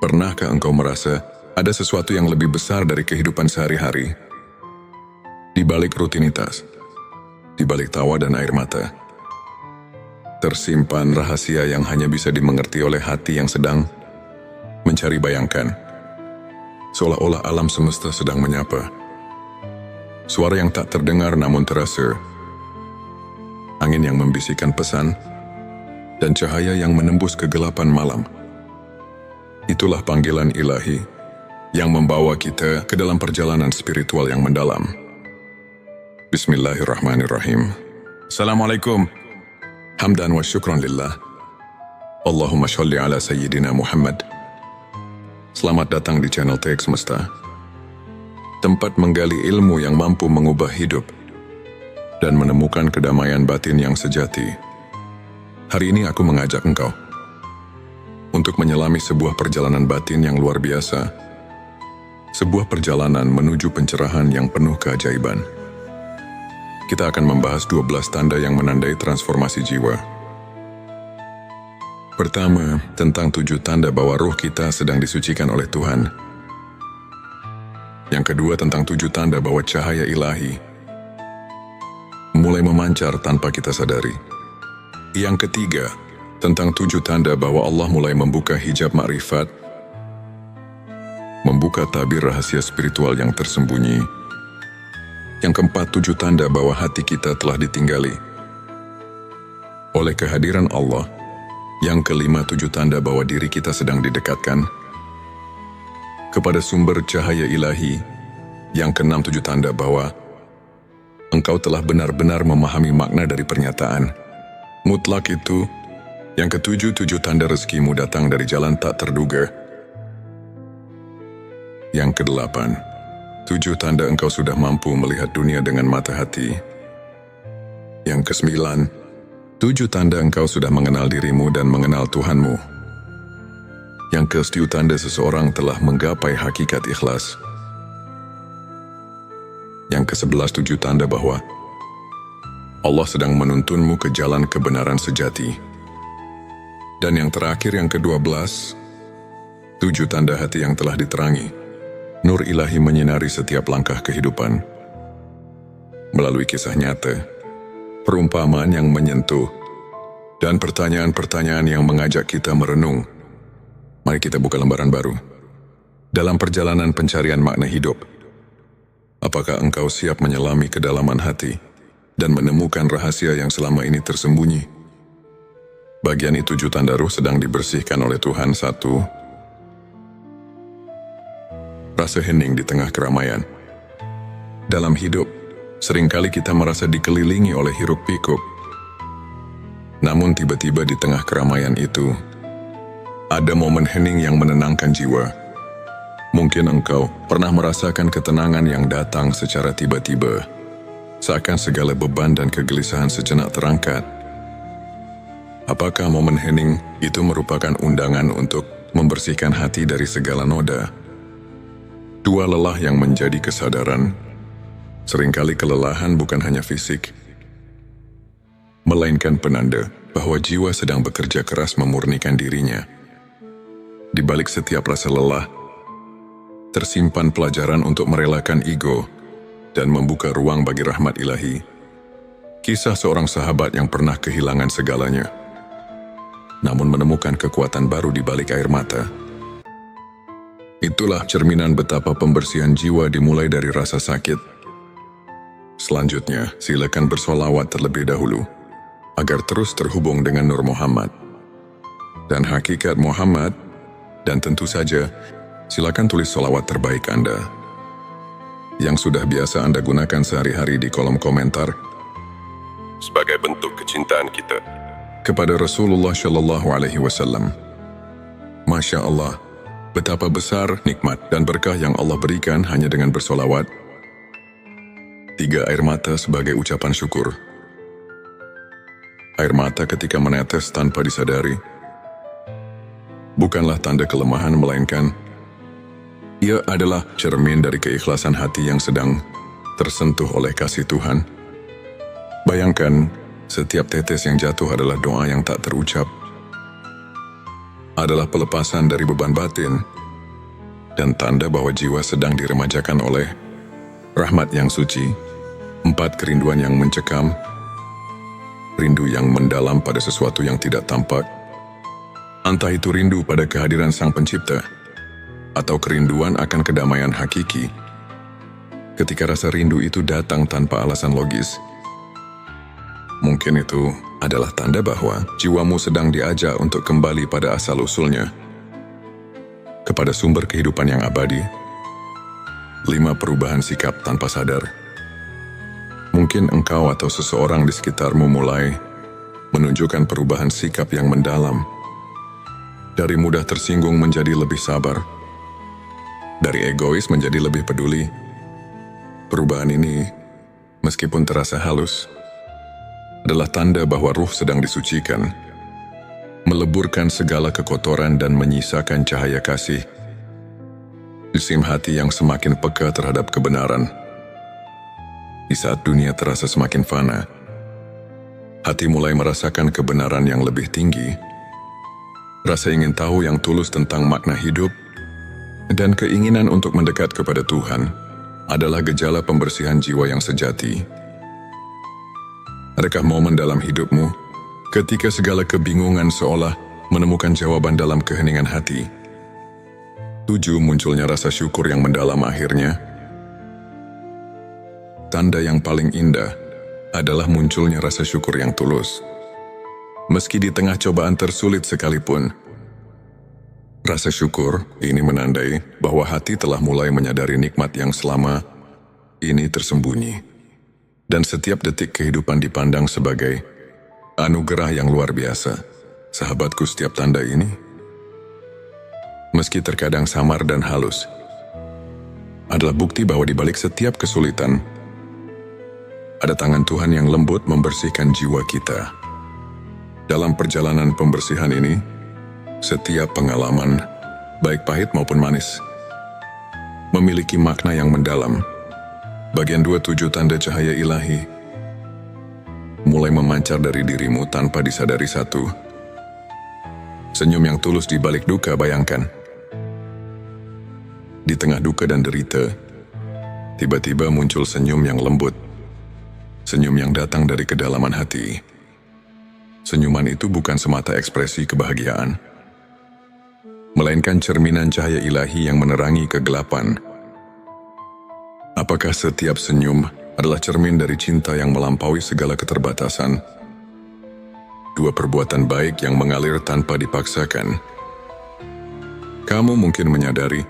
Pernahkah engkau merasa ada sesuatu yang lebih besar dari kehidupan sehari-hari? Di balik rutinitas, di balik tawa dan air mata, tersimpan rahasia yang hanya bisa dimengerti oleh hati yang sedang mencari bayangkan. Seolah-olah alam semesta sedang menyapa. Suara yang tak terdengar namun terasa. Angin yang membisikkan pesan dan cahaya yang menembus kegelapan malam. Itulah panggilan ilahi yang membawa kita ke dalam perjalanan spiritual yang mendalam. Bismillahirrahmanirrahim. Assalamualaikum. Hamdan wa syukran lillah. Allahumma sholli ala Sayyidina Muhammad. Selamat datang di channel TX Semesta. Tempat menggali ilmu yang mampu mengubah hidup dan menemukan kedamaian batin yang sejati. Hari ini aku mengajak engkau untuk menyelami sebuah perjalanan batin yang luar biasa. Sebuah perjalanan menuju pencerahan yang penuh keajaiban. Kita akan membahas 12 tanda yang menandai transformasi jiwa. Pertama, tentang 7 tanda bahwa ruh kita sedang disucikan oleh Tuhan. Yang kedua, tentang 7 tanda bahwa cahaya ilahi mulai memancar tanpa kita sadari. Yang ketiga, tentang 7 tanda bahwa Allah mulai membuka hijab makrifat, membuka tabir rahasia spiritual yang tersembunyi. Yang keempat, 7 tanda bahwa hati kita telah ditinggali oleh kehadiran Allah. Yang kelima, 7 tanda bahwa diri kita sedang didekatkan kepada sumber cahaya ilahi. Yang keenam, 7 tanda bahwa engkau telah benar-benar memahami makna dari pernyataan mutlak itu. Yang ketujuh, 7 tanda rezekimu datang dari jalan tak terduga. Yang kedelapan, 7 tanda engkau sudah mampu melihat dunia dengan mata hati. Yang kesembilan, 7 tanda engkau sudah mengenal dirimu dan mengenal Tuhanmu. Yang ke-10 tanda seseorang telah menggapai hakikat ikhlas. Yang ke-11, 7 tanda bahwa Allah sedang menuntunmu ke jalan kebenaran sejati. Dan yang terakhir, yang ke-12, 7 tanda hati yang telah diterangi. Nur ilahi menyinari setiap langkah kehidupan. Melalui kisah nyata, perumpamaan yang menyentuh, dan pertanyaan-pertanyaan yang mengajak kita merenung. Mari kita buka lembaran baru dalam perjalanan pencarian makna hidup. Apakah engkau siap menyelami kedalaman hati dan menemukan rahasia yang selama ini tersembunyi? Bagian itu 7 tanda ruh sedang dibersihkan oleh Tuhan. 1. Rasa hening di tengah keramaian. Dalam hidup, seringkali kita merasa dikelilingi oleh hiruk-pikuk. Namun tiba-tiba di tengah keramaian itu, ada momen hening yang menenangkan jiwa. Mungkin engkau pernah merasakan ketenangan yang datang secara tiba-tiba, seakan segala beban dan kegelisahan sejenak terangkat. Apakah momen hening itu merupakan undangan untuk membersihkan hati dari segala noda? 2. Lelah yang menjadi kesadaran. Seringkali kelelahan bukan hanya fisik, melainkan penanda bahwa jiwa sedang bekerja keras memurnikan dirinya. Di balik setiap rasa lelah, tersimpan pelajaran untuk merelakan ego dan membuka ruang bagi rahmat ilahi. Kisah seorang sahabat yang pernah kehilangan segalanya, namun menemukan kekuatan baru di balik air mata. Itulah cerminan betapa pembersihan jiwa dimulai dari rasa sakit. Selanjutnya, silakan bersolawat terlebih dahulu, agar terus terhubung dengan Nur Muhammad dan hakikat Muhammad. Dan tentu saja, silakan tulis solawat terbaik Anda yang sudah biasa Anda gunakan sehari-hari di kolom komentar sebagai bentuk kecintaan kita kepada Rasulullah Shallallahu Alaihi Wasallam. Masya Allah, betapa besar nikmat dan berkah yang Allah berikan hanya dengan bersolawat. 3. Air mata sebagai ucapan syukur. Air mata ketika menetes tanpa disadari bukanlah tanda kelemahan, melainkan ia adalah cermin dari keikhlasan hati yang sedang tersentuh oleh kasih Tuhan. Bayangkan, setiap tetes yang jatuh adalah doa yang tak terucap. adalah pelepasan dari beban batin dan tanda bahwa jiwa sedang diremajakan oleh rahmat yang suci. 4. Kerinduan yang mencekam, rindu yang mendalam pada sesuatu yang tidak tampak. Entah itu rindu pada kehadiran Sang Pencipta, atau kerinduan akan kedamaian hakiki. Ketika rasa rindu itu datang tanpa alasan logis, mungkin itu adalah tanda bahwa jiwamu sedang diajak untuk kembali pada asal-usulnya, kepada sumber kehidupan yang abadi. 5. Perubahan sikap tanpa sadar. Mungkin engkau atau seseorang di sekitarmu mulai menunjukkan perubahan sikap yang mendalam. Dari mudah tersinggung menjadi lebih sabar. Dari egois menjadi lebih peduli. Perubahan ini, meskipun terasa halus, adalah tanda bahwa ruh sedang disucikan, meleburkan segala kekotoran dan menyisakan cahaya kasih. Jisim hati yang semakin peka terhadap kebenaran. Di saat dunia terasa semakin fana, hati mulai merasakan kebenaran yang lebih tinggi. Rasa ingin tahu yang tulus tentang makna hidup dan keinginan untuk mendekat kepada Tuhan adalah gejala pembersihan jiwa yang sejati. Adakah momen dalam hidupmu ketika segala kebingungan seolah menemukan jawaban dalam keheningan hati? 7. Munculnya rasa syukur yang mendalam akhirnya. Tanda yang paling indah adalah munculnya rasa syukur yang tulus. Meski di tengah cobaan tersulit sekalipun, rasa syukur ini menandai bahwa hati telah mulai menyadari nikmat yang selama ini tersembunyi. Dan setiap detik kehidupan dipandang sebagai anugerah yang luar biasa. Sahabatku, setiap tanda ini, meski terkadang samar dan halus, adalah bukti bahwa di balik setiap kesulitan, ada tangan Tuhan yang lembut membersihkan jiwa kita. Dalam perjalanan pembersihan ini, setiap pengalaman, baik pahit maupun manis, memiliki makna yang mendalam. Bagian 27. Tanda cahaya ilahi mulai memancar dari dirimu tanpa disadari. 1. Senyum yang tulus di balik duka. Bayangkan, di tengah duka dan derita, tiba-tiba muncul senyum yang lembut. Senyum yang datang dari kedalaman hati. Senyuman itu bukan semata ekspresi kebahagiaan, melainkan cerminan cahaya ilahi yang menerangi kegelapan. Apakah setiap senyum adalah cermin dari cinta yang melampaui segala keterbatasan? 2. Perbuatan baik yang mengalir tanpa dipaksakan. Kamu mungkin menyadari,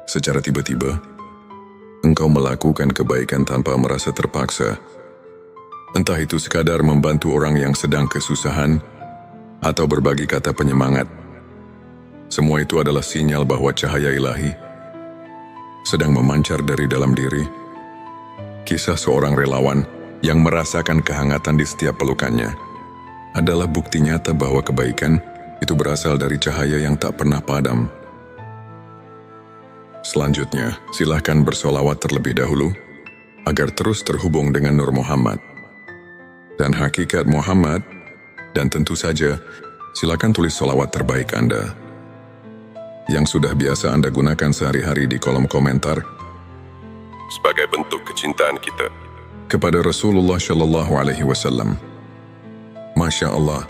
secara tiba-tiba, engkau melakukan kebaikan tanpa merasa terpaksa. Entah itu sekadar membantu orang yang sedang kesusahan, atau berbagi kata penyemangat. Semua itu adalah sinyal bahwa cahaya ilahi sedang memancar dari dalam diri. Kisah seorang relawan yang merasakan kehangatan di setiap pelukannya adalah bukti nyata bahwa kebaikan itu berasal dari cahaya yang tak pernah padam. Selanjutnya, silahkan bersolawat terlebih dahulu agar terus terhubung dengan Nur Muhammad dan hakikat Muhammad, dan tentu saja silakan tulis solawat terbaik Anda yang sudah biasa Anda gunakan sehari-hari di kolom komentar sebagai bentuk kecintaan kita kepada Rasulullah Shallallahu Alaihi Wasallam. Masya Allah,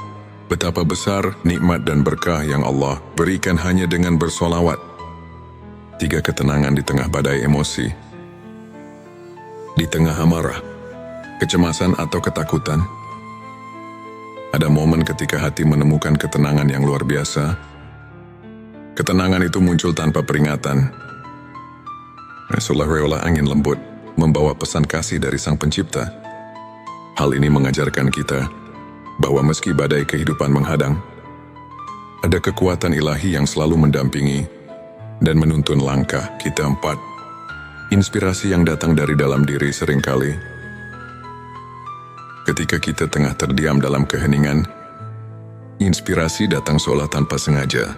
betapa besar nikmat dan berkah yang Allah berikan hanya dengan bersolawat. 3. Ketenangan di tengah badai emosi. Di tengah amarah, kecemasan atau ketakutan, ada momen ketika hati menemukan ketenangan yang luar biasa. Ketenangan itu muncul tanpa peringatan. Seolah-olah angin lembut membawa pesan kasih dari Sang Pencipta. Hal ini mengajarkan kita bahwa meski badai kehidupan menghadang, ada kekuatan ilahi yang selalu mendampingi dan menuntun langkah kita. 4. Inspirasi yang datang dari dalam diri. Seringkali ketika kita tengah terdiam dalam keheningan, inspirasi datang seolah tanpa sengaja.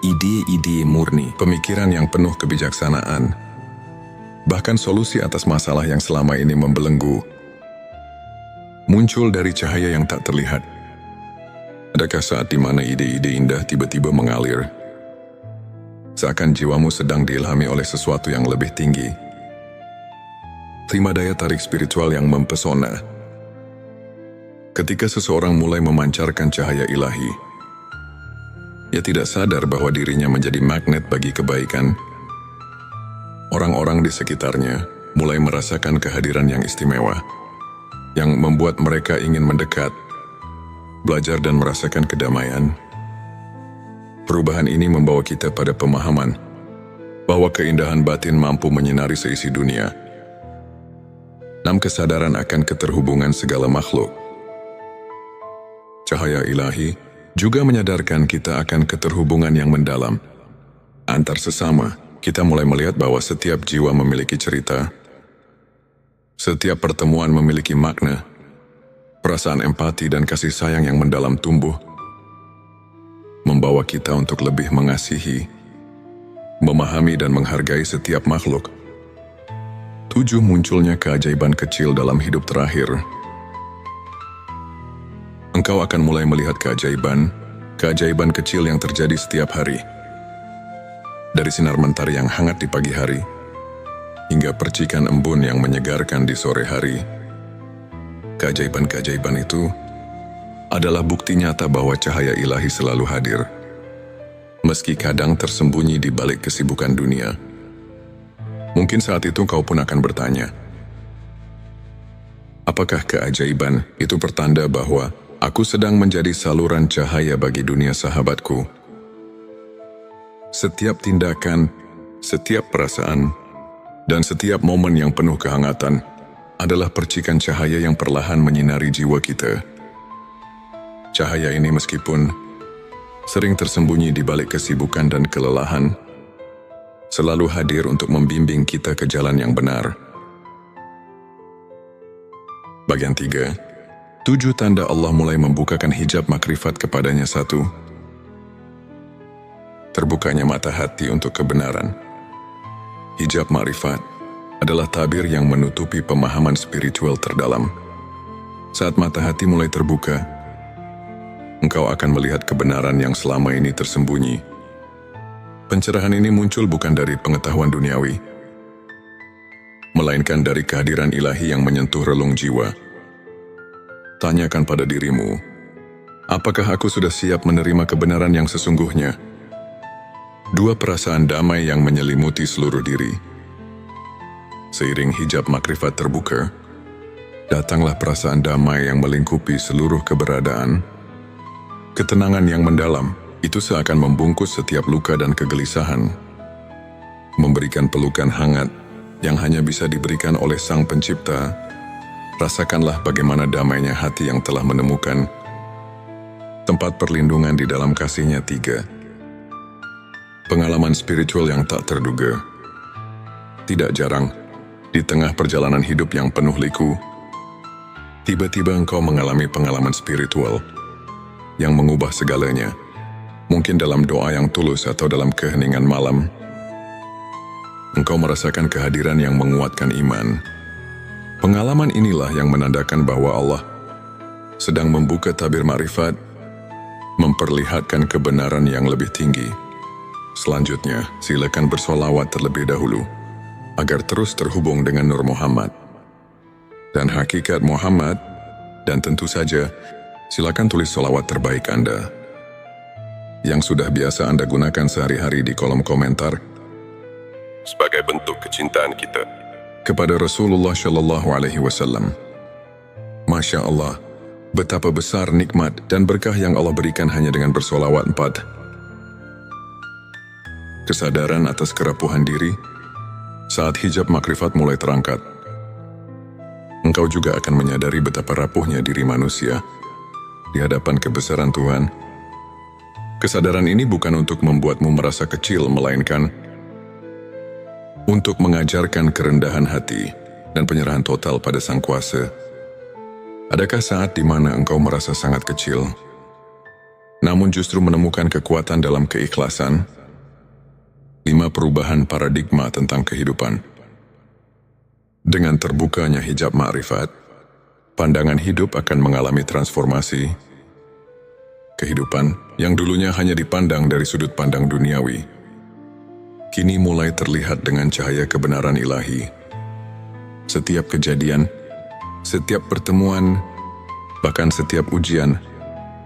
Ide-ide murni, pemikiran yang penuh kebijaksanaan, bahkan solusi atas masalah yang selama ini membelenggu, muncul dari cahaya yang tak terlihat. Adakah saat di mana ide-ide indah tiba-tiba mengalir? Seakan jiwamu sedang diilhami oleh sesuatu yang lebih tinggi. Terima daya tarik spiritual yang mempesona. Ketika seseorang mulai memancarkan cahaya ilahi, ia tidak sadar bahwa dirinya menjadi magnet bagi kebaikan. Orang-orang di sekitarnya mulai merasakan kehadiran yang istimewa, yang membuat mereka ingin mendekat, belajar dan merasakan kedamaian. Perubahan ini membawa kita pada pemahaman bahwa keindahan batin mampu menyinari seisi dunia. 6. Kesadaran akan keterhubungan segala makhluk. Cahaya ilahi juga menyadarkan kita akan keterhubungan yang mendalam. Antar sesama, kita mulai melihat bahwa setiap jiwa memiliki cerita. Setiap pertemuan memiliki makna. Perasaan empati dan kasih sayang yang mendalam tumbuh, membawa kita untuk lebih mengasihi, memahami dan menghargai setiap makhluk. 7. Munculnya keajaiban kecil dalam hidup terakhir. Engkau akan mulai melihat keajaiban kecil yang terjadi setiap hari. Dari sinar mentari yang hangat di pagi hari, hingga percikan embun yang menyegarkan di sore hari. Keajaiban-keajaiban itu adalah bukti nyata bahwa cahaya ilahi selalu hadir, meski kadang tersembunyi di balik kesibukan dunia. Mungkin saat itu kau pun akan bertanya, apakah keajaiban itu pertanda bahwa aku sedang menjadi saluran cahaya bagi dunia sahabatku? Setiap tindakan, setiap perasaan, dan setiap momen yang penuh kehangatan adalah percikan cahaya yang perlahan menyinari jiwa kita. Cahaya ini meskipun sering tersembunyi di balik kesibukan dan kelelahan, selalu hadir untuk membimbing kita ke jalan yang benar. Bagian 3. 7 tanda Allah mulai membukakan hijab makrifat kepadanya. 1. Terbukanya mata hati untuk kebenaran. Hijab makrifat adalah tabir yang menutupi pemahaman spiritual terdalam. Saat mata hati mulai terbuka, engkau akan melihat kebenaran yang selama ini tersembunyi. Pencerahan ini muncul bukan dari pengetahuan duniawi, melainkan dari kehadiran ilahi yang menyentuh relung jiwa. Tanyakan pada dirimu, apakah aku sudah siap menerima kebenaran yang sesungguhnya? 2. Perasaan damai yang menyelimuti seluruh diri. Seiring hijab makrifat terbuka, datanglah perasaan damai yang melingkupi seluruh keberadaan. Ketenangan yang mendalam itu seakan membungkus setiap luka dan kegelisahan, memberikan pelukan hangat yang hanya bisa diberikan oleh Sang Pencipta. Rasakanlah bagaimana damainya hati yang telah menemukan tempat perlindungan di dalam kasih-Nya. 3. Pengalaman spiritual yang tak terduga. Tidak jarang, di tengah perjalanan hidup yang penuh liku, tiba-tiba engkau mengalami pengalaman spiritual yang mengubah segalanya. Mungkin dalam doa yang tulus atau dalam keheningan malam, engkau merasakan kehadiran yang menguatkan iman. Pengalaman inilah yang menandakan bahwa Allah sedang membuka tabir makrifat, memperlihatkan kebenaran yang lebih tinggi. Selanjutnya, silakan bersolawat terlebih dahulu, agar terus terhubung dengan Nur Muhammad dan hakikat Muhammad, dan tentu saja silakan tulis solawat terbaik Anda yang sudah biasa Anda gunakan sehari-hari di kolom komentar sebagai bentuk kecintaan kita kepada Rasulullah Shallallahu Alaihi Wasallam. Masya Allah, betapa besar nikmat dan berkah yang Allah berikan hanya dengan bersolawat 4. Kesadaran atas kerapuhan diri. Saat hijab makrifat mulai terangkat, engkau juga akan menyadari betapa rapuhnya diri manusia di hadapan kebesaran Tuhan. Kesadaran ini bukan untuk membuatmu merasa kecil, melainkan untuk mengajarkan kerendahan hati dan penyerahan total pada Sang Kuasa. Adakah saat di mana engkau merasa sangat kecil, namun justru menemukan kekuatan dalam keikhlasan? 5. Perubahan paradigma tentang kehidupan. Dengan terbukanya hijab ma'rifat, pandangan hidup akan mengalami transformasi. Kehidupan yang dulunya hanya dipandang dari sudut pandang duniawi, kini mulai terlihat dengan cahaya kebenaran ilahi. Setiap kejadian, setiap pertemuan, bahkan setiap ujian,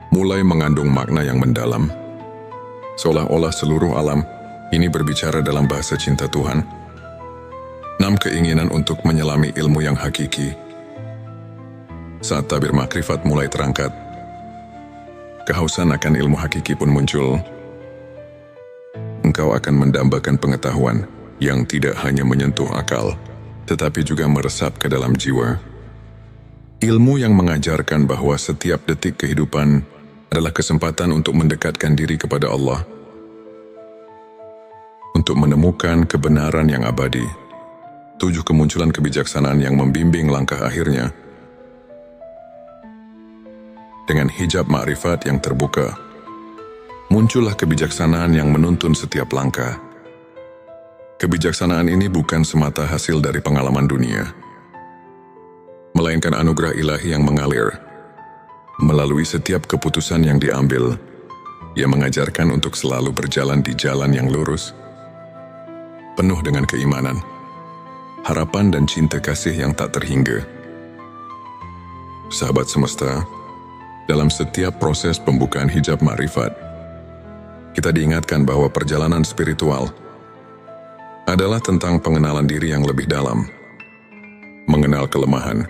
mulai mengandung makna yang mendalam. Seolah-olah seluruh alam ini berbicara dalam bahasa cinta Tuhan. 6. Keinginan untuk menyelami ilmu yang hakiki. Saat tabir makrifat mulai terangkat, kehausan akan ilmu hakiki pun muncul. Engkau akan mendambakan pengetahuan yang tidak hanya menyentuh akal, tetapi juga meresap ke dalam jiwa. Ilmu yang mengajarkan bahwa setiap detik kehidupan adalah kesempatan untuk mendekatkan diri kepada Allah, untuk menemukan kebenaran yang abadi. 7. Kemunculan kebijaksanaan yang membimbing langkah akhirnya. Dengan hijab makrifat yang terbuka, muncullah kebijaksanaan yang menuntun setiap langkah. Kebijaksanaan ini bukan semata hasil dari pengalaman dunia, melainkan anugerah ilahi yang mengalir melalui setiap keputusan yang diambil. Ia mengajarkan untuk selalu berjalan di jalan yang lurus, penuh dengan keimanan, harapan dan cinta kasih yang tak terhingga. Sahabat semesta, dalam setiap proses pembukaan hijab makrifat, kita diingatkan bahwa perjalanan spiritual adalah tentang pengenalan diri yang lebih dalam, mengenal kelemahan,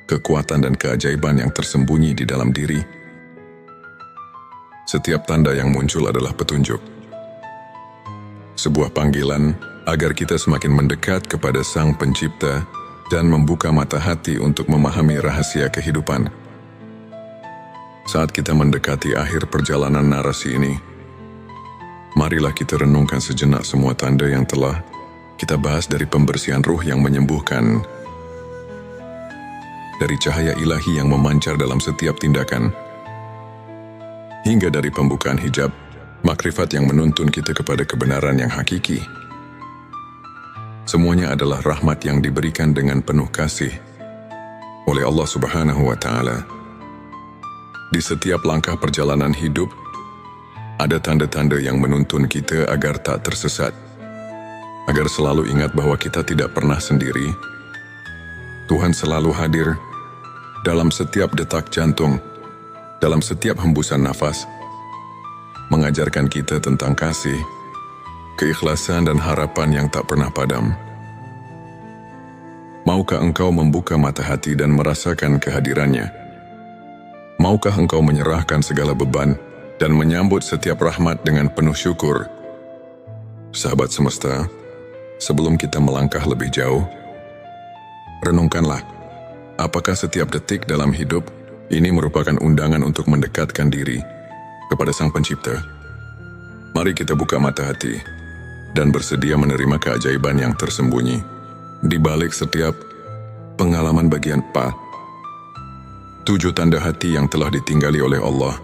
kekuatan dan keajaiban yang tersembunyi di dalam diri. Setiap tanda yang muncul adalah petunjuk, sebuah panggilan agar kita semakin mendekat kepada Sang Pencipta dan membuka mata hati untuk memahami rahasia kehidupan. Saat kita mendekati akhir perjalanan narasi ini, marilah kita renungkan sejenak semua tanda yang telah kita bahas, dari pembersihan ruh yang menyembuhkan, dari cahaya ilahi yang memancar dalam setiap tindakan, hingga dari pembukaan hijab makrifat yang menuntun kita kepada kebenaran yang hakiki. Semuanya adalah rahmat yang diberikan dengan penuh kasih oleh Allah Subhanahu wa Ta'ala. Di setiap langkah perjalanan hidup, ada tanda-tanda yang menuntun kita agar tak tersesat, agar selalu ingat bahwa kita tidak pernah sendiri. Tuhan selalu hadir dalam setiap detak jantung, dalam setiap hembusan nafas, mengajarkan kita tentang kasih, keikhlasan dan harapan yang tak pernah padam. Maukah engkau membuka mata hati dan merasakan kehadirannya? Maukah engkau menyerahkan segala beban dan menyambut setiap rahmat dengan penuh syukur? Sahabat semesta, sebelum kita melangkah lebih jauh, renungkanlah, apakah setiap detik dalam hidup ini merupakan undangan untuk mendekatkan diri kepada Sang Pencipta? Mari kita buka mata hati dan bersedia menerima keajaiban yang tersembunyi di balik setiap pengalaman bagian 4. 7 tanda hati yang telah ditinggali oleh Allah.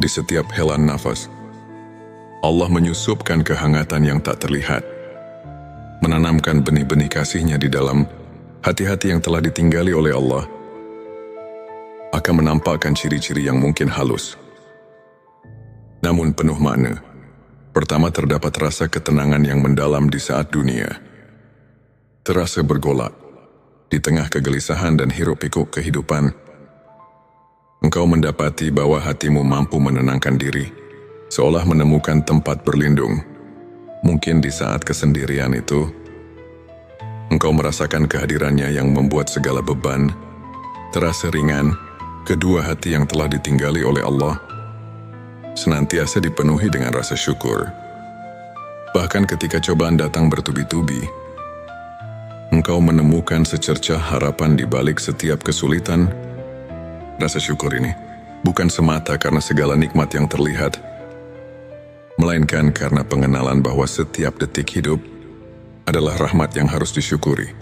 Di setiap helaan nafas, Allah menyusupkan kehangatan yang tak terlihat, menanamkan benih-benih kasih-Nya di dalam hati-hati yang telah ditinggali oleh Allah. Akan menampakkan ciri-ciri yang mungkin halus, namun penuh makna. Pertama, terdapat rasa ketenangan yang mendalam di saat dunia terasa bergolak. Di tengah kegelisahan dan hiruk-pikuk kehidupan, engkau mendapati bahwa hatimu mampu menenangkan diri, seolah menemukan tempat berlindung. Mungkin di saat kesendirian itu, engkau merasakan kehadirannya yang membuat segala beban terasa ringan. Kedua, hati yang telah ditinggali oleh Allah senantiasa dipenuhi dengan rasa syukur. Bahkan ketika cobaan datang bertubi-tubi, engkau menemukan secercah harapan di balik setiap kesulitan. Rasa syukur ini bukan semata karena segala nikmat yang terlihat, melainkan karena pengenalan bahwa setiap detik hidup adalah rahmat yang harus disyukuri.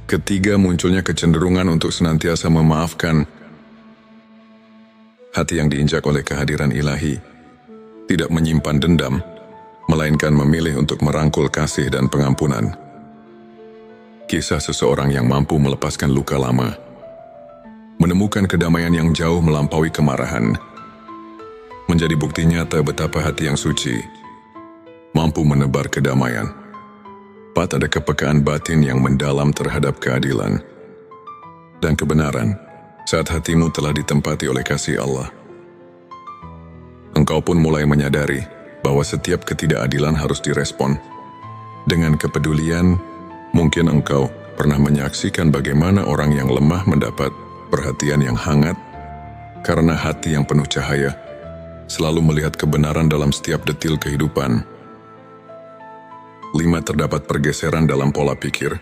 Ketiga, munculnya kecenderungan untuk senantiasa memaafkan. Hati yang diinjak oleh kehadiran ilahi tidak menyimpan dendam, melainkan memilih untuk merangkul kasih dan pengampunan. Kisah seseorang yang mampu melepaskan luka lama menemukan kedamaian yang jauh melampaui kemarahan, menjadi bukti nyata betapa hati yang suci mampu menebar kedamaian. 4. Ada kepekaan batin yang mendalam terhadap keadilan dan kebenaran saat hatimu telah ditempati oleh kasih Allah. Engkau pun mulai menyadari bahwa setiap ketidakadilan harus direspon dengan kepedulian. Mungkin engkau pernah menyaksikan bagaimana orang yang lemah mendapat perhatian yang hangat karena hati yang penuh cahaya selalu melihat kebenaran dalam setiap detil kehidupan. 5. Terdapat pergeseran dalam pola pikir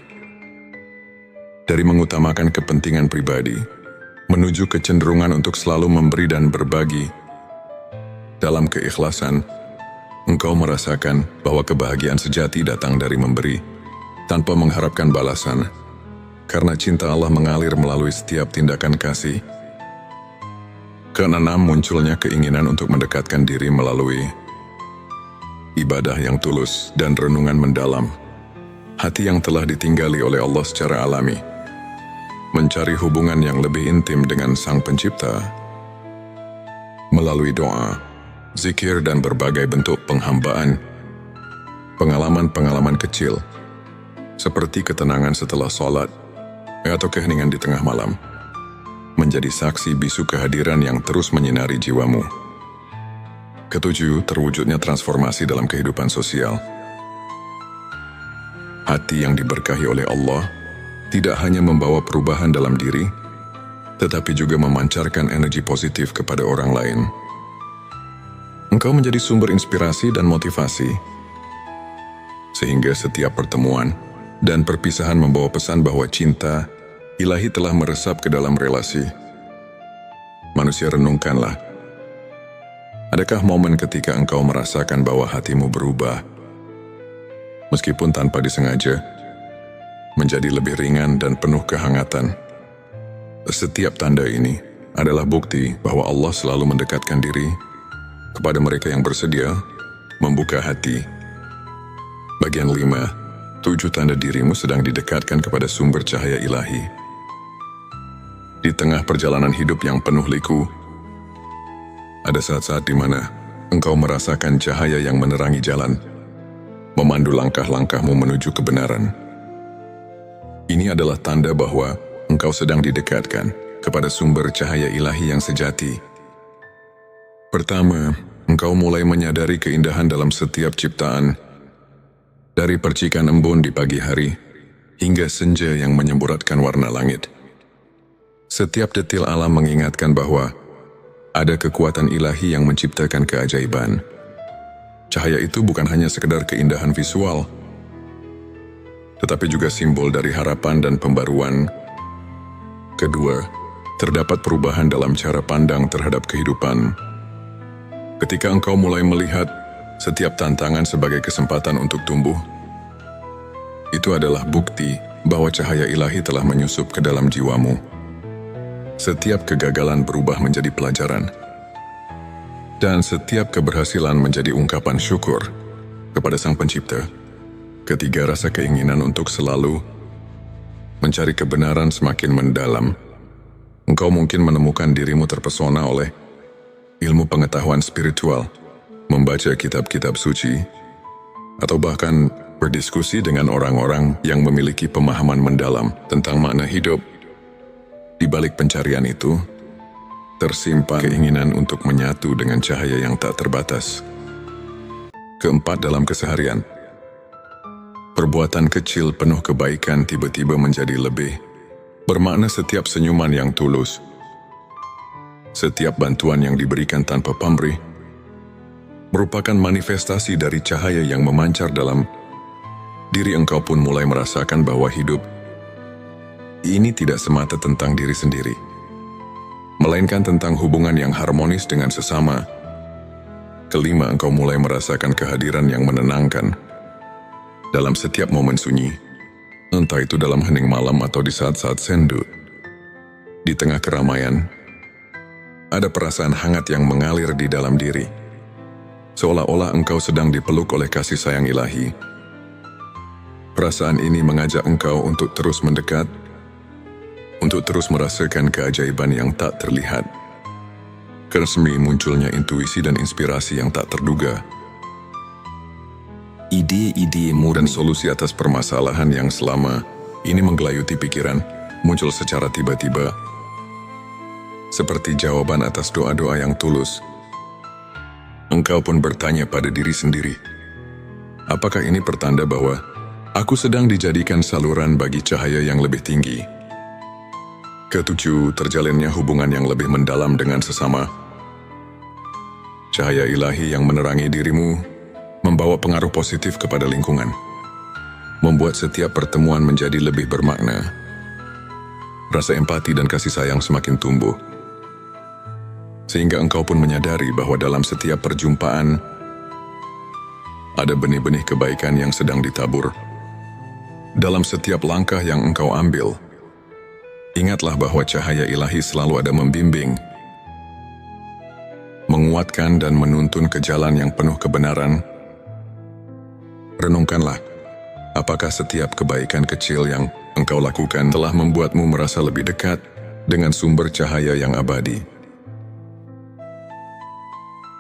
dari mengutamakan kepentingan pribadi menuju kecenderungan untuk selalu memberi dan berbagi. Dalam keikhlasan, engkau merasakan bahwa kebahagiaan sejati datang dari memberi tanpa mengharapkan balasan, karena cinta Allah mengalir melalui setiap tindakan kasih. 6. Munculnya keinginan untuk mendekatkan diri melalui ibadah yang tulus dan renungan mendalam. Hati yang telah ditinggali oleh Allah secara alami mencari hubungan yang lebih intim dengan Sang Pencipta melalui doa, zikir, dan berbagai bentuk penghambaan. Pengalaman-pengalaman kecil seperti ketenangan setelah sholat atau keheningan di tengah malam menjadi saksi bisu kehadiran yang terus menyinari jiwamu. 7. Terwujudnya transformasi dalam kehidupan sosial. Hati yang diberkahi oleh Allah tidak hanya membawa perubahan dalam diri, tetapi juga memancarkan energi positif kepada orang lain. Engkau menjadi sumber inspirasi dan motivasi, sehingga setiap pertemuan dan perpisahan membawa pesan bahwa cinta ilahi telah meresap ke dalam relasi. Manusia, renungkanlah. Adakah momen ketika engkau merasakan bahwa hatimu berubah, meskipun tanpa disengaja, menjadi lebih ringan dan penuh kehangatan? Setiap tanda ini adalah bukti bahwa Allah selalu mendekatkan diri kepada mereka yang bersedia membuka hati. Bagian 5. 7 tanda dirimu sedang didekatkan kepada sumber cahaya ilahi. Di tengah perjalanan hidup yang penuh liku, ada saat-saat di mana engkau merasakan cahaya yang menerangi jalan, memandu langkah-langkahmu menuju kebenaran. Ini adalah tanda bahwa engkau sedang didekatkan kepada sumber cahaya ilahi yang sejati. Pertama, engkau mulai menyadari keindahan dalam setiap ciptaan, dari percikan embun di pagi hari hingga senja yang menyemburatkan warna langit. Setiap detil alam mengingatkan bahwa ada kekuatan ilahi yang menciptakan keajaiban. Cahaya itu bukan hanya sekedar keindahan visual, tetapi juga simbol dari harapan dan pembaruan. Kedua, terdapat perubahan dalam cara pandang terhadap kehidupan. Ketika engkau mulai melihat setiap tantangan sebagai kesempatan untuk tumbuh, itu adalah bukti bahwa cahaya ilahi telah menyusup ke dalam jiwamu. Setiap kegagalan berubah menjadi pelajaran, dan setiap keberhasilan menjadi ungkapan syukur kepada Sang Pencipta. Ketiga, rasa keinginan untuk selalu mencari kebenaran semakin mendalam. Engkau mungkin menemukan dirimu terpesona oleh ilmu pengetahuan spiritual, membaca kitab-kitab suci, atau bahkan berdiskusi dengan orang-orang yang memiliki pemahaman mendalam tentang makna hidup. Di balik pencarian itu, tersimpan keinginan untuk menyatu dengan cahaya yang tak terbatas. Keempat, dalam keseharian, perbuatan kecil penuh kebaikan tiba-tiba menjadi lebih bermakna. Setiap senyuman yang tulus, setiap bantuan yang diberikan tanpa pamrih, merupakan manifestasi dari cahaya yang memancar dalam diri. Engkau pun mulai merasakan bahwa hidup ini tidak semata tentang diri sendiri, melainkan tentang hubungan yang harmonis dengan sesama. Kelima, engkau mulai merasakan kehadiran yang menenangkan dalam setiap momen sunyi, entah itu dalam hening malam atau di saat-saat sendu. Di tengah keramaian, ada perasaan hangat yang mengalir di dalam diri, seolah-olah engkau sedang dipeluk oleh kasih sayang ilahi. Perasaan ini mengajak engkau untuk terus mendekat, untuk terus merasakan keajaiban yang tak terlihat. Keresmi munculnya intuisi dan inspirasi yang tak terduga. Ide-ide dan solusi atas permasalahan yang selama ini menggelayuti pikiran muncul secara tiba-tiba, seperti jawaban atas doa-doa yang tulus. Engkau pun bertanya pada diri sendiri, apakah ini pertanda bahwa aku sedang dijadikan saluran bagi cahaya yang lebih tinggi? Ketujuh, terjalinnya hubungan yang lebih mendalam dengan sesama. Cahaya ilahi yang menerangi dirimu membawa pengaruh positif kepada lingkungan, membuat setiap pertemuan menjadi lebih bermakna. Rasa empati dan kasih sayang semakin tumbuh, sehingga engkau pun menyadari bahwa dalam setiap perjumpaan ada benih-benih kebaikan yang sedang ditabur. Dalam setiap langkah yang engkau ambil, ingatlah bahwa cahaya ilahi selalu ada membimbing, menguatkan dan menuntun ke jalan yang penuh kebenaran. Renungkanlah, apakah setiap kebaikan kecil yang engkau lakukan telah membuatmu merasa lebih dekat dengan sumber cahaya yang abadi.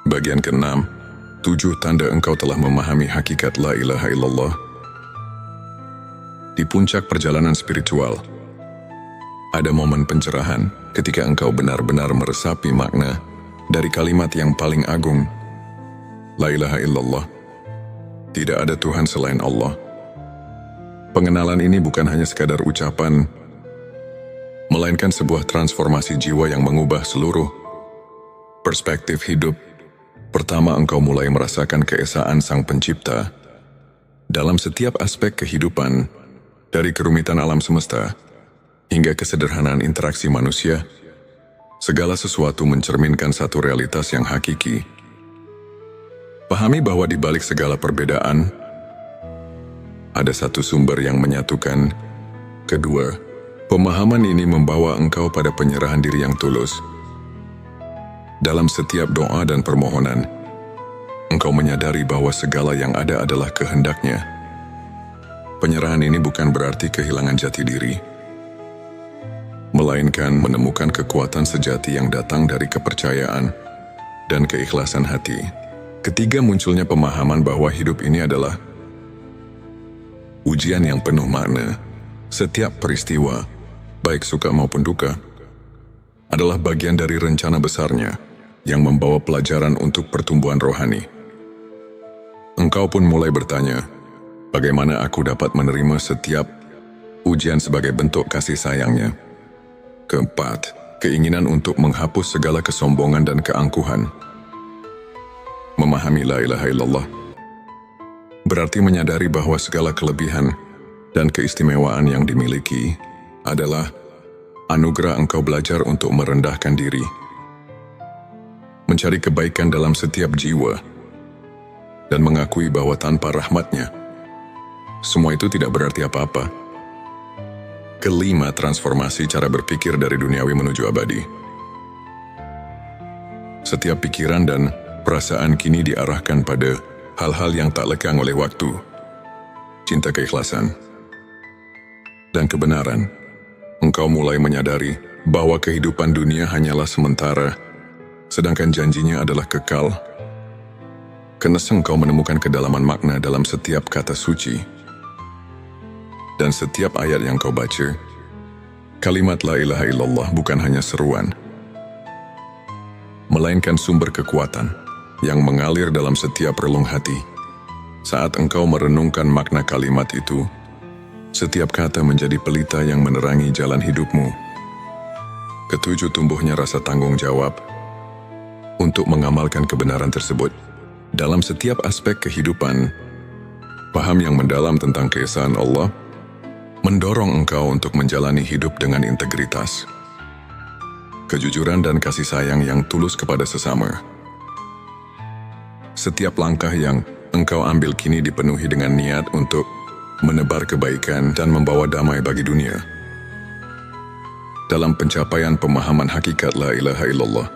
Bagian ke-6, 7 tanda engkau telah memahami hakikat la ilaha illallah. Di puncak perjalanan spiritual, ada momen pencerahan ketika engkau benar-benar meresapi makna dari kalimat yang paling agung, la ilaha illallah. Tidak ada Tuhan selain Allah. Pengenalan ini bukan hanya sekadar ucapan, melainkan sebuah transformasi jiwa yang mengubah seluruh perspektif hidup. Pertama, engkau mulai merasakan keesaan Sang Pencipta dalam setiap aspek kehidupan, dari kerumitan alam semesta hingga kesederhanaan interaksi manusia. Segala sesuatu mencerminkan satu realitas yang hakiki. Pahami bahwa di balik segala perbedaan, ada satu sumber yang menyatukan. Kedua, pemahaman ini membawa engkau pada penyerahan diri yang tulus. Dalam setiap doa dan permohonan, engkau menyadari bahwa segala yang ada adalah kehendaknya. Penyerahan ini bukan berarti kehilangan jati diri, melainkan menemukan kekuatan sejati yang datang dari kepercayaan dan keikhlasan hati. Ketiga, munculnya pemahaman bahwa hidup ini adalah ujian yang penuh makna. Setiap peristiwa, baik suka maupun duka, adalah bagian dari rencana besarnya yang membawa pelajaran untuk pertumbuhan rohani. Engkau pun mulai bertanya, bagaimana aku dapat menerima setiap ujian sebagai bentuk kasih sayangnya? Keempat, keinginan untuk menghapus segala kesombongan dan keangkuhan. Memahami la ilaha illallah berarti menyadari bahwa segala kelebihan dan keistimewaan yang dimiliki adalah anugerah. Engkau belajar untuk merendahkan diri, mencari kebaikan dalam setiap jiwa, dan mengakui bahwa tanpa rahmatnya, semua itu tidak berarti apa-apa. Kelima, transformasi cara berpikir dari duniawi menuju abadi. Setiap pikiran dan perasaan kini diarahkan pada hal-hal yang tak lekang oleh waktu, cinta, keikhlasan, dan kebenaran. Engkau mulai menyadari bahwa kehidupan dunia hanyalah sementara, sedangkan janjinya adalah kekal. Karena engkau menemukan kedalaman makna dalam setiap kata suci dan setiap ayat yang kau baca. Kalimat la ilaha illallah bukan hanya seruan, melainkan sumber kekuatan yang mengalir dalam setiap relung hati. Saat engkau merenungkan makna kalimat itu, setiap kata menjadi pelita yang menerangi jalan hidupmu. Ketujuh, tumbuhnya rasa tanggung jawab untuk mengamalkan kebenaran tersebut dalam setiap aspek kehidupan. Paham yang mendalam tentang keesaan Allah mendorong engkau untuk menjalani hidup dengan integritas, kejujuran, dan kasih sayang yang tulus kepada sesama. Setiap langkah yang engkau ambil kini dipenuhi dengan niat untuk menebar kebaikan dan membawa damai bagi dunia. Dalam pencapaian pemahaman hakikat la ilaha illallah,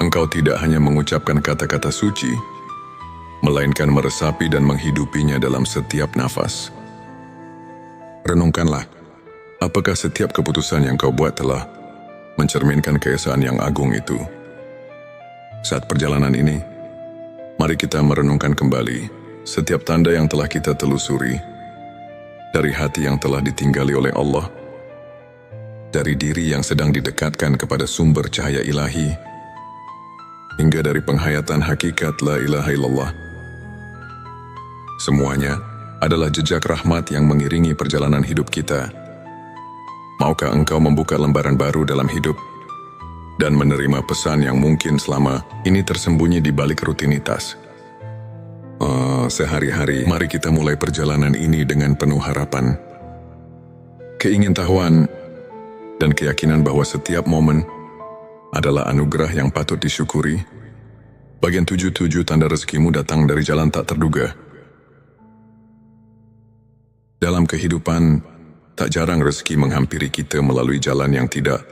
engkau tidak hanya mengucapkan kata-kata suci, melainkan meresapi dan menghidupinya dalam setiap nafas. Renungkanlah, Apakah setiap keputusan yang kau buat telah mencerminkan keesaan yang agung itu? Saat perjalanan ini, mari kita merenungkan kembali setiap tanda yang telah kita telusuri, dari hati yang telah ditinggali oleh Allah, dari diri yang sedang didekatkan kepada sumber cahaya ilahi, hingga dari penghayatan hakikat la ilaha illallah. Semuanya adalah jejak rahmat yang mengiringi perjalanan hidup kita. Maukah engkau membuka lembaran baru dalam hidup dan menerima pesan yang mungkin selama ini tersembunyi di balik rutinitas? Sehari-hari, mari kita mulai perjalanan ini dengan penuh harapan, keingintahuan, dan keyakinan bahwa setiap momen adalah anugerah yang patut disyukuri. Bagian 77 tanda rezekimu datang dari jalan tak terduga. Dalam kehidupan, tak jarang rezeki menghampiri kita melalui jalan yang tidak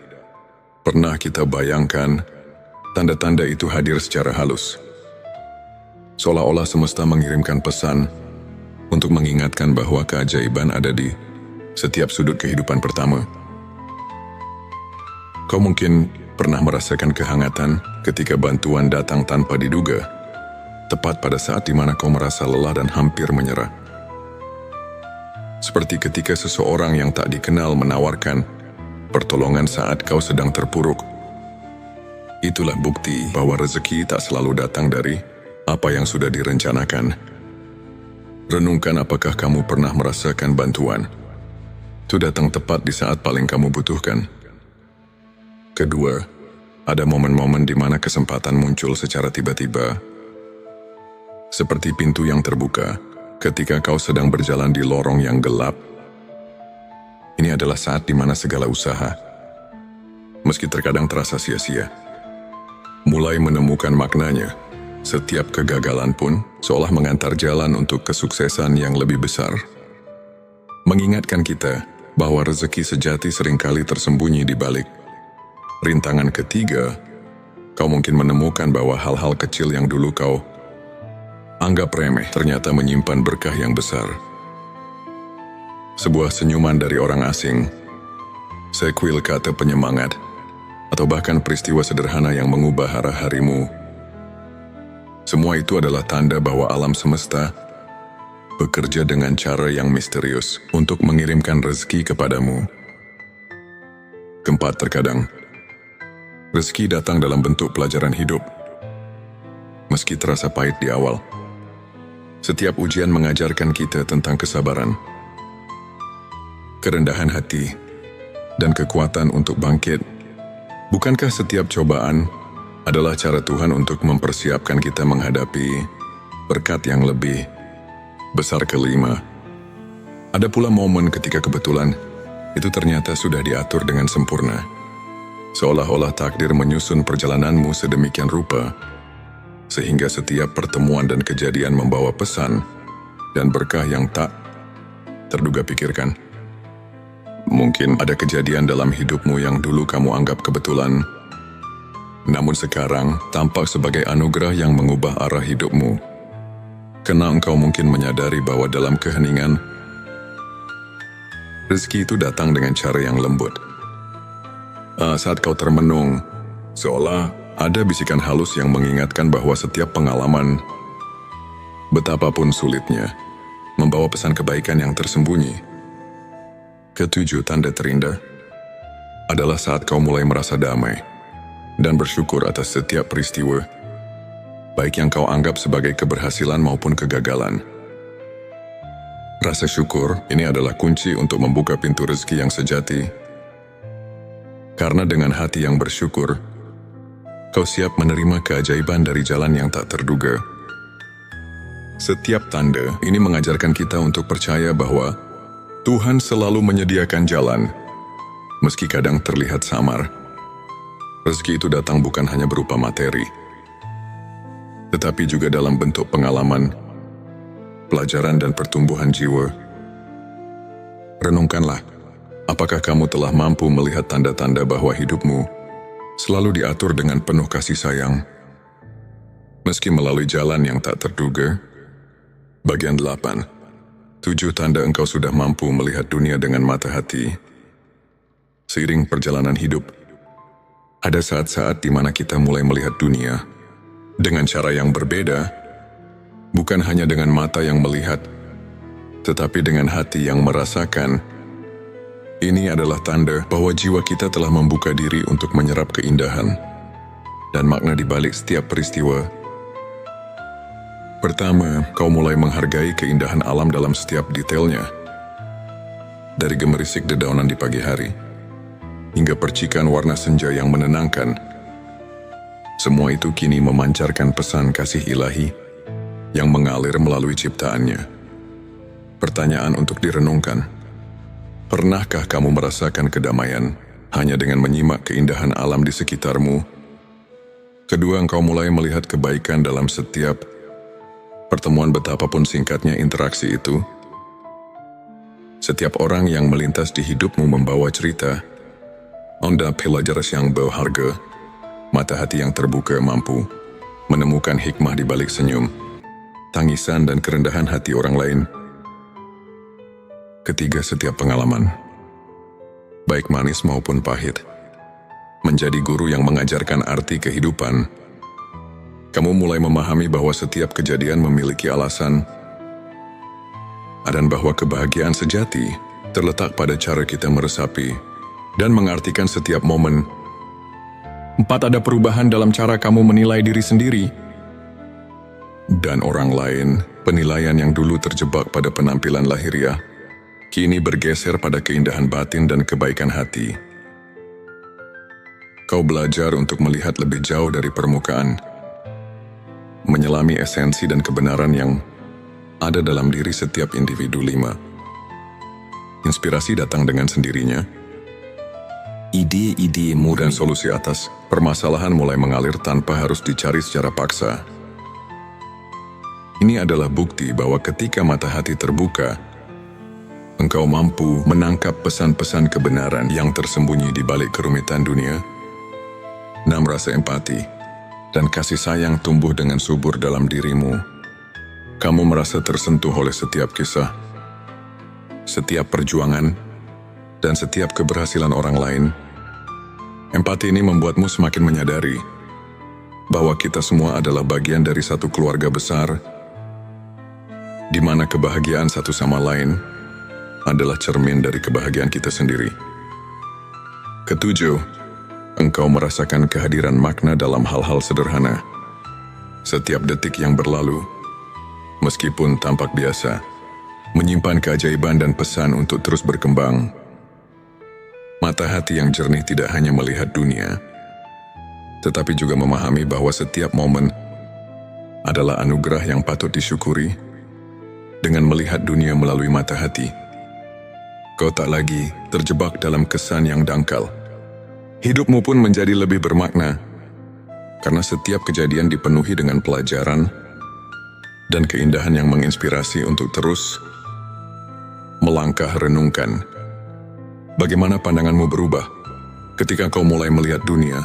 pernah kita bayangkan. Tanda-tanda itu hadir secara halus, seolah-olah semesta mengirimkan pesan untuk mengingatkan bahwa keajaiban ada di setiap sudut kehidupan pertama. Kau mungkin pernah merasakan kehangatan ketika bantuan datang tanpa diduga, tepat pada saat di mana kau merasa lelah dan hampir menyerah. Seperti ketika seseorang yang tak dikenal menawarkan pertolongan saat kau sedang terpuruk. Itulah bukti bahwa rezeki tak selalu datang dari apa yang sudah direncanakan. Renungkan, apakah kamu pernah merasakan bantuan itu datang tepat di saat paling kamu butuhkan? Kedua, ada momen-momen di mana kesempatan muncul secara tiba-tiba, seperti pintu yang terbuka ketika kau sedang berjalan di lorong yang gelap. Ini adalah saat di mana segala usaha, meski terkadang terasa sia-sia, mulai menemukan maknanya. Setiap kegagalan pun seolah mengantar jalan untuk kesuksesan yang lebih besar, mengingatkan kita bahwa rezeki sejati seringkali tersembunyi di balik rintangan. Ketiga, kau mungkin menemukan bahwa hal-hal kecil yang dulu kau anggap remeh ternyata menyimpan berkah yang besar. Sebuah senyuman dari orang asing, sekuil kata penyemangat, atau bahkan peristiwa sederhana yang mengubah arah harimu. Semua itu adalah tanda bahwa alam semesta bekerja dengan cara yang misterius untuk mengirimkan rezeki kepadamu. Keempat, terkadang rezeki datang dalam bentuk pelajaran hidup. Meski terasa pahit di awal, setiap ujian mengajarkan kita tentang kesabaran, kerendahan hati, dan kekuatan untuk bangkit. Bukankah setiap cobaan adalah cara Tuhan untuk mempersiapkan kita menghadapi berkat yang lebih besar? Kelima, ada pula momen ketika kebetulan itu ternyata sudah diatur dengan sempurna, seolah-olah takdir menyusun perjalananmu sedemikian rupa, sehingga setiap pertemuan dan kejadian membawa pesan dan berkah yang tak terduga. Pikirkan, mungkin ada kejadian dalam hidupmu yang dulu kamu anggap kebetulan, namun sekarang tampak sebagai anugerah yang mengubah arah hidupmu. Karena engkau mungkin menyadari bahwa dalam keheningan, rezeki itu datang dengan cara yang lembut. Saat kau termenung, seolah ada bisikan halus yang mengingatkan bahwa setiap pengalaman, betapapun sulitnya, membawa pesan kebaikan yang tersembunyi. Ketujuh, tanda terindah adalah saat kau mulai merasa damai dan bersyukur atas setiap peristiwa, baik yang kau anggap sebagai keberhasilan maupun kegagalan. Rasa syukur ini adalah kunci untuk membuka pintu rezeki yang sejati. Karena dengan hati yang bersyukur, kau siap menerima keajaiban dari jalan yang tak terduga. Setiap tanda ini mengajarkan kita untuk percaya bahwa Tuhan selalu menyediakan jalan, meski kadang terlihat samar. Rezeki itu datang bukan hanya berupa materi, tetapi juga dalam bentuk pengalaman, pelajaran, dan pertumbuhan jiwa. Renungkanlah, apakah kamu telah mampu melihat tanda-tanda bahwa hidupmu selalu diatur dengan penuh kasih sayang, meski melalui jalan yang tak terduga? Bagian 8. 7 tanda engkau sudah mampu melihat dunia dengan mata hati Seiring perjalanan hidup, ada saat-saat di mana kita mulai melihat dunia dengan cara yang berbeda, bukan hanya dengan mata yang melihat, tetapi dengan hati yang merasakan. Ini adalah tanda bahwa jiwa kita telah membuka diri untuk menyerap keindahan dan makna di balik setiap peristiwa. Pertama, kau mulai menghargai keindahan alam dalam setiap detailnya. Dari gemerisik dedaunan di pagi hari, hingga percikan warna senja yang menenangkan. Semua itu kini memancarkan pesan kasih ilahi yang mengalir melalui ciptaannya. Pertanyaan untuk direnungkan. Pernahkah kamu merasakan kedamaian hanya dengan menyimak keindahan alam di sekitarmu? Kedua, engkau mulai melihat kebaikan dalam setiap pertemuan, betapapun singkatnya interaksi itu. Setiap orang yang melintas di hidupmu membawa cerita, onda pelajaran yang berharga. Mata hati yang terbuka mampu menemukan hikmah di balik senyum, tangisan dan kerendahan hati orang lain. Ketiga, setiap pengalaman, baik manis maupun pahit, menjadi guru yang mengajarkan arti kehidupan. Kamu mulai memahami bahwa setiap kejadian memiliki alasan, dan bahwa kebahagiaan sejati terletak pada cara kita meresapi dan mengartikan setiap momen. 4, ada perubahan dalam cara kamu menilai diri sendiri dan orang lain. Penilaian yang dulu terjebak pada penampilan lahiriah, kini bergeser pada keindahan batin dan kebaikan hati. Kau belajar untuk melihat lebih jauh dari permukaan, menyelami esensi dan kebenaran yang ada dalam diri setiap individu. 5. Inspirasi datang dengan sendirinya. Ide-ide dan solusi atas permasalahan mulai mengalir tanpa harus dicari secara paksa. Ini adalah bukti bahwa ketika mata hati terbuka, engkau mampu menangkap pesan-pesan kebenaran yang tersembunyi di balik kerumitan dunia. 6. Rasa empati dan kasih sayang tumbuh dengan subur dalam dirimu. Kamu merasa tersentuh oleh setiap kisah, setiap perjuangan, dan setiap keberhasilan orang lain. Empati ini membuatmu semakin menyadari bahwa kita semua adalah bagian dari satu keluarga besar, di mana kebahagiaan satu sama lain adalah cermin dari kebahagiaan kita sendiri. 7. Engkau merasakan kehadiran makna dalam hal-hal sederhana. Setiap detik yang berlalu, meskipun tampak biasa, menyimpan keajaiban dan pesan untuk terus berkembang. Mata hati yang jernih tidak hanya melihat dunia, tetapi juga memahami bahwa setiap momen adalah anugerah yang patut disyukuri. Dengan melihat dunia melalui mata hati, kau tak lagi terjebak dalam kesan yang dangkal. Hidupmu pun menjadi lebih bermakna, karena setiap kejadian dipenuhi dengan pelajaran dan keindahan yang menginspirasi untuk terus melangkah. Renungkan. Bagaimana pandanganmu berubah ketika kau mulai melihat dunia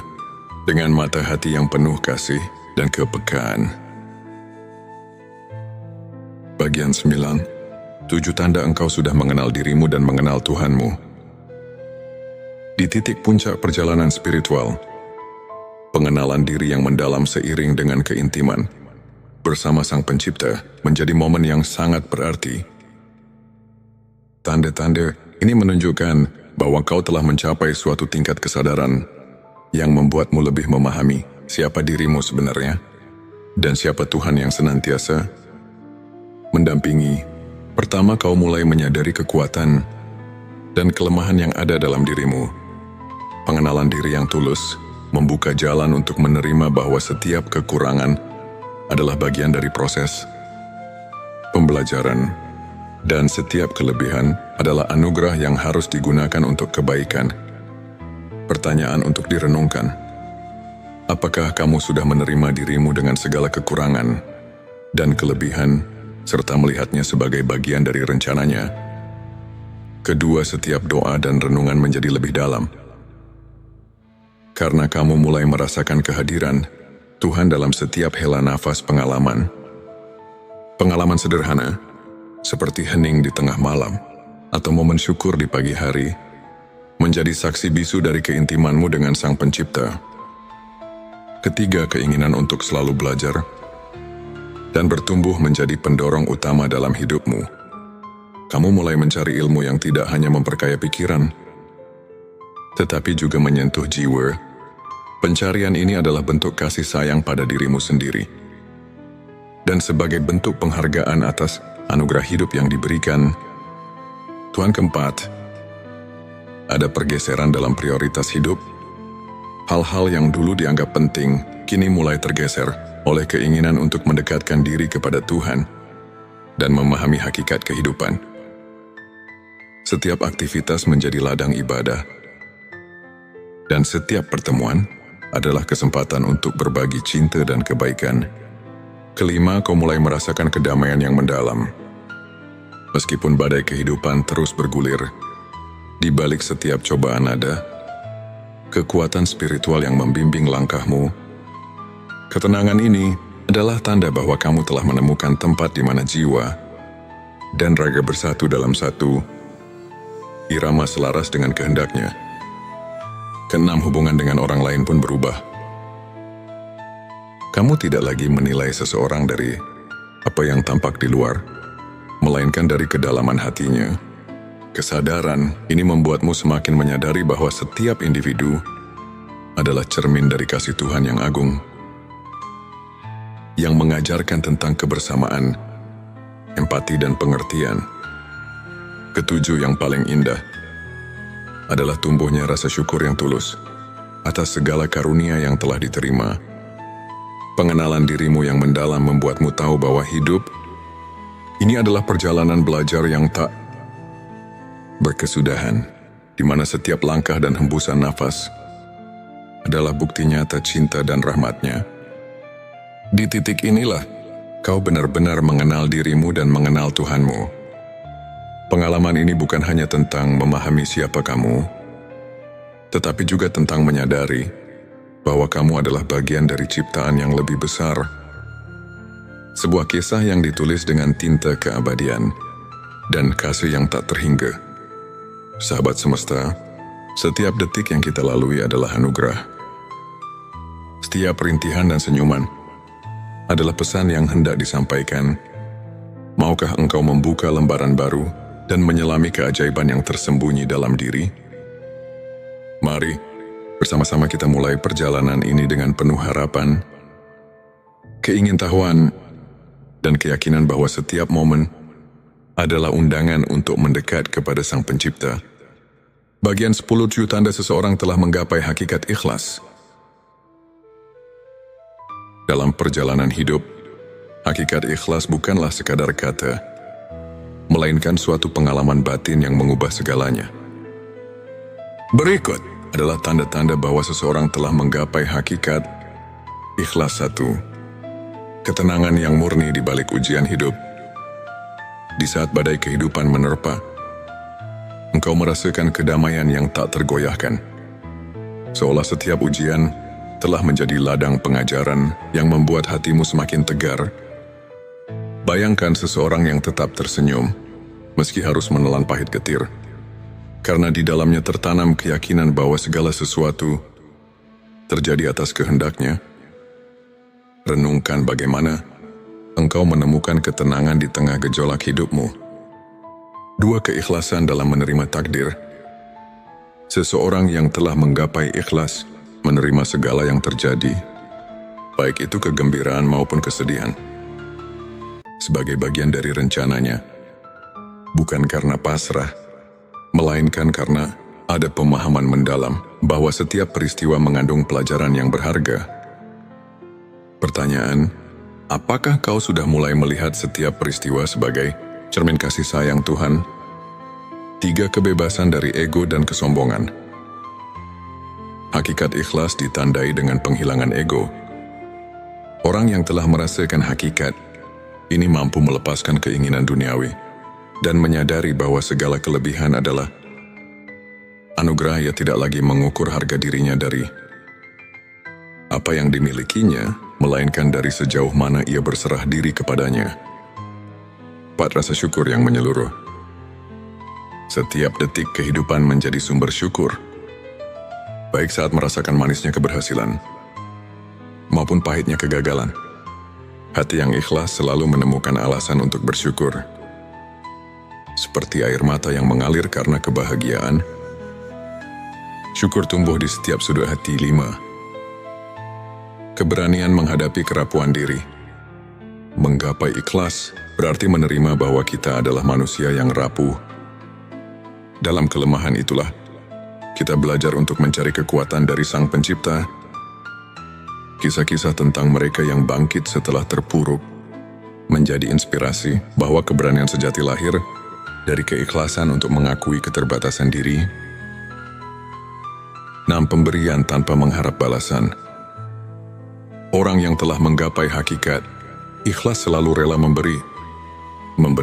dengan mata hati yang penuh kasih dan kepekaan? Bagian 9. 7 tanda engkau sudah mengenal dirimu dan mengenal Tuhanmu. Di titik puncak perjalanan spiritual, pengenalan diri yang mendalam seiring dengan keintiman bersama Sang Pencipta menjadi momen yang sangat berarti. Tanda-tanda ini menunjukkan bahwa kau telah mencapai suatu tingkat kesadaran yang membuatmu lebih memahami siapa dirimu sebenarnya dan siapa Tuhan yang senantiasa mendampingi. Pertama, kau mulai menyadari kekuatan dan kelemahan yang ada dalam dirimu. Pengenalan diri yang tulus membuka jalan untuk menerima bahwa setiap kekurangan adalah bagian dari proses pembelajaran, dan setiap kelebihan adalah anugerah yang harus digunakan untuk kebaikan. Pertanyaan untuk direnungkan. Apakah kamu sudah menerima dirimu dengan segala kekurangan dan kelebihan, serta melihatnya sebagai bagian dari rencananya? Kedua, setiap doa dan renungan menjadi lebih dalam. Karena kamu mulai merasakan kehadiran Tuhan dalam setiap hela nafas pengalaman. Pengalaman sederhana, seperti hening di tengah malam, atau momen syukur di pagi hari, menjadi saksi bisu dari keintimanmu dengan Sang Pencipta. Ketiga, keinginan untuk selalu belajar dan bertumbuh menjadi pendorong utama dalam hidupmu. Kamu mulai mencari ilmu yang tidak hanya memperkaya pikiran, tetapi juga menyentuh jiwa. Pencarian ini adalah bentuk kasih sayang pada dirimu sendiri. Dan sebagai bentuk penghargaan atas anugerah hidup yang diberikan, Tuhan. Keempat, ada pergeseran dalam prioritas hidup. Hal-hal yang dulu dianggap penting, kini mulai tergeser oleh keinginan untuk mendekatkan diri kepada Tuhan dan memahami hakikat kehidupan. Setiap aktivitas menjadi ladang ibadah, dan setiap pertemuan adalah kesempatan untuk berbagi cinta dan kebaikan. Kelima, kau mulai merasakan kedamaian yang mendalam. Meskipun badai kehidupan terus bergulir, di balik setiap cobaan ada kekuatan spiritual yang membimbing langkahmu. Ketenangan ini adalah tanda bahwa kamu telah menemukan tempat di mana jiwa dan raga bersatu dalam satu irama selaras dengan kehendaknya. Keenam, hubungan dengan orang lain pun berubah. Kamu tidak lagi menilai seseorang dari apa yang tampak di luar, melainkan dari kedalaman hatinya. Kesadaran ini membuatmu semakin menyadari bahwa setiap individu adalah cermin dari kasih Tuhan yang agung, yang mengajarkan tentang kebersamaan, empati dan pengertian. Ketujuh, yang paling indah adalah tumbuhnya rasa syukur yang tulus atas segala karunia yang telah diterima. Pengenalan dirimu yang mendalam membuatmu tahu bahwa hidup ini adalah perjalanan belajar yang tak berkesudahan, di mana setiap langkah dan hembusan nafas adalah bukti nyata cinta dan rahmat-Nya. Di titik inilah kau benar-benar mengenal dirimu dan mengenal Tuhanmu. Pengalaman ini bukan hanya tentang memahami siapa kamu, tetapi juga tentang menyadari bahwa kamu adalah bagian dari ciptaan yang lebih besar. Sebuah kisah yang ditulis dengan tinta keabadian dan kasih yang tak terhingga. Sahabat semesta, setiap detik yang kita lalui adalah anugerah. Setiap rintihan dan senyuman adalah pesan yang hendak disampaikan. Maukah engkau membuka lembaran baru dan menyelami keajaiban yang tersembunyi dalam diri? Mari, bersama-sama kita mulai perjalanan ini dengan penuh harapan, keingintahuan, dan keyakinan bahwa setiap momen adalah undangan untuk mendekat kepada Sang Pencipta. Bagian 10, tanda seseorang telah menggapai hakikat ikhlas. Dalam perjalanan hidup, hakikat ikhlas bukanlah sekadar kata, melainkan suatu pengalaman batin yang mengubah segalanya. Berikut adalah tanda-tanda bahwa seseorang telah menggapai hakikat ikhlas. 1. Ketenangan yang murni di balik ujian hidup. Di saat badai kehidupan menerpa, engkau merasakan kedamaian yang tak tergoyahkan. Seolah setiap ujian telah menjadi ladang pengajaran yang membuat hatimu semakin tegar. Bayangkan seseorang yang tetap tersenyum, meski harus menelan pahit getir, karena di dalamnya tertanam keyakinan bahwa segala sesuatu terjadi atas kehendak-Nya. Renungkan bagaimana engkau menemukan ketenangan di tengah gejolak hidupmu. 2. Keikhlasan dalam menerima takdir. Seseorang yang telah menggapai ikhlas menerima segala yang terjadi, baik itu kegembiraan maupun kesedihan, sebagai bagian dari rencananya, bukan karena pasrah, melainkan karena ada pemahaman mendalam bahwa setiap peristiwa mengandung pelajaran yang berharga. Pertanyaan, apakah kau sudah mulai melihat setiap peristiwa sebagai cermin kasih sayang Tuhan? 3. Kebebasan dari ego dan kesombongan. Hakikat ikhlas ditandai dengan penghilangan ego. Orang yang telah merasakan hakikat ini mampu melepaskan keinginan duniawi dan menyadari bahwa segala kelebihan adalah anugerah. Ia tidak lagi mengukur harga dirinya dari apa yang dimilikinya, melainkan dari sejauh mana ia berserah diri kepadanya. 4. Rasa syukur yang menyeluruh. Setiap detik kehidupan menjadi sumber syukur, baik saat merasakan manisnya keberhasilan maupun pahitnya kegagalan. Hati yang ikhlas selalu menemukan alasan untuk bersyukur. Seperti air mata yang mengalir karena kebahagiaan, syukur tumbuh di setiap sudut hati. 5. Keberanian menghadapi kerapuan diri. Menggapai ikhlas berarti menerima bahwa kita adalah manusia yang rapuh. Dalam kelemahan itulah kita belajar untuk mencari kekuatan dari Sang Pencipta. Kisah-kisah tentang mereka yang bangkit setelah terpuruk menjadi inspirasi bahwa keberanian sejati lahir dari keikhlasan untuk mengakui keterbatasan diri. 6. Pemberian tanpa mengharap balasan. Orang yang telah menggapai hakikat ikhlas selalu rela memberi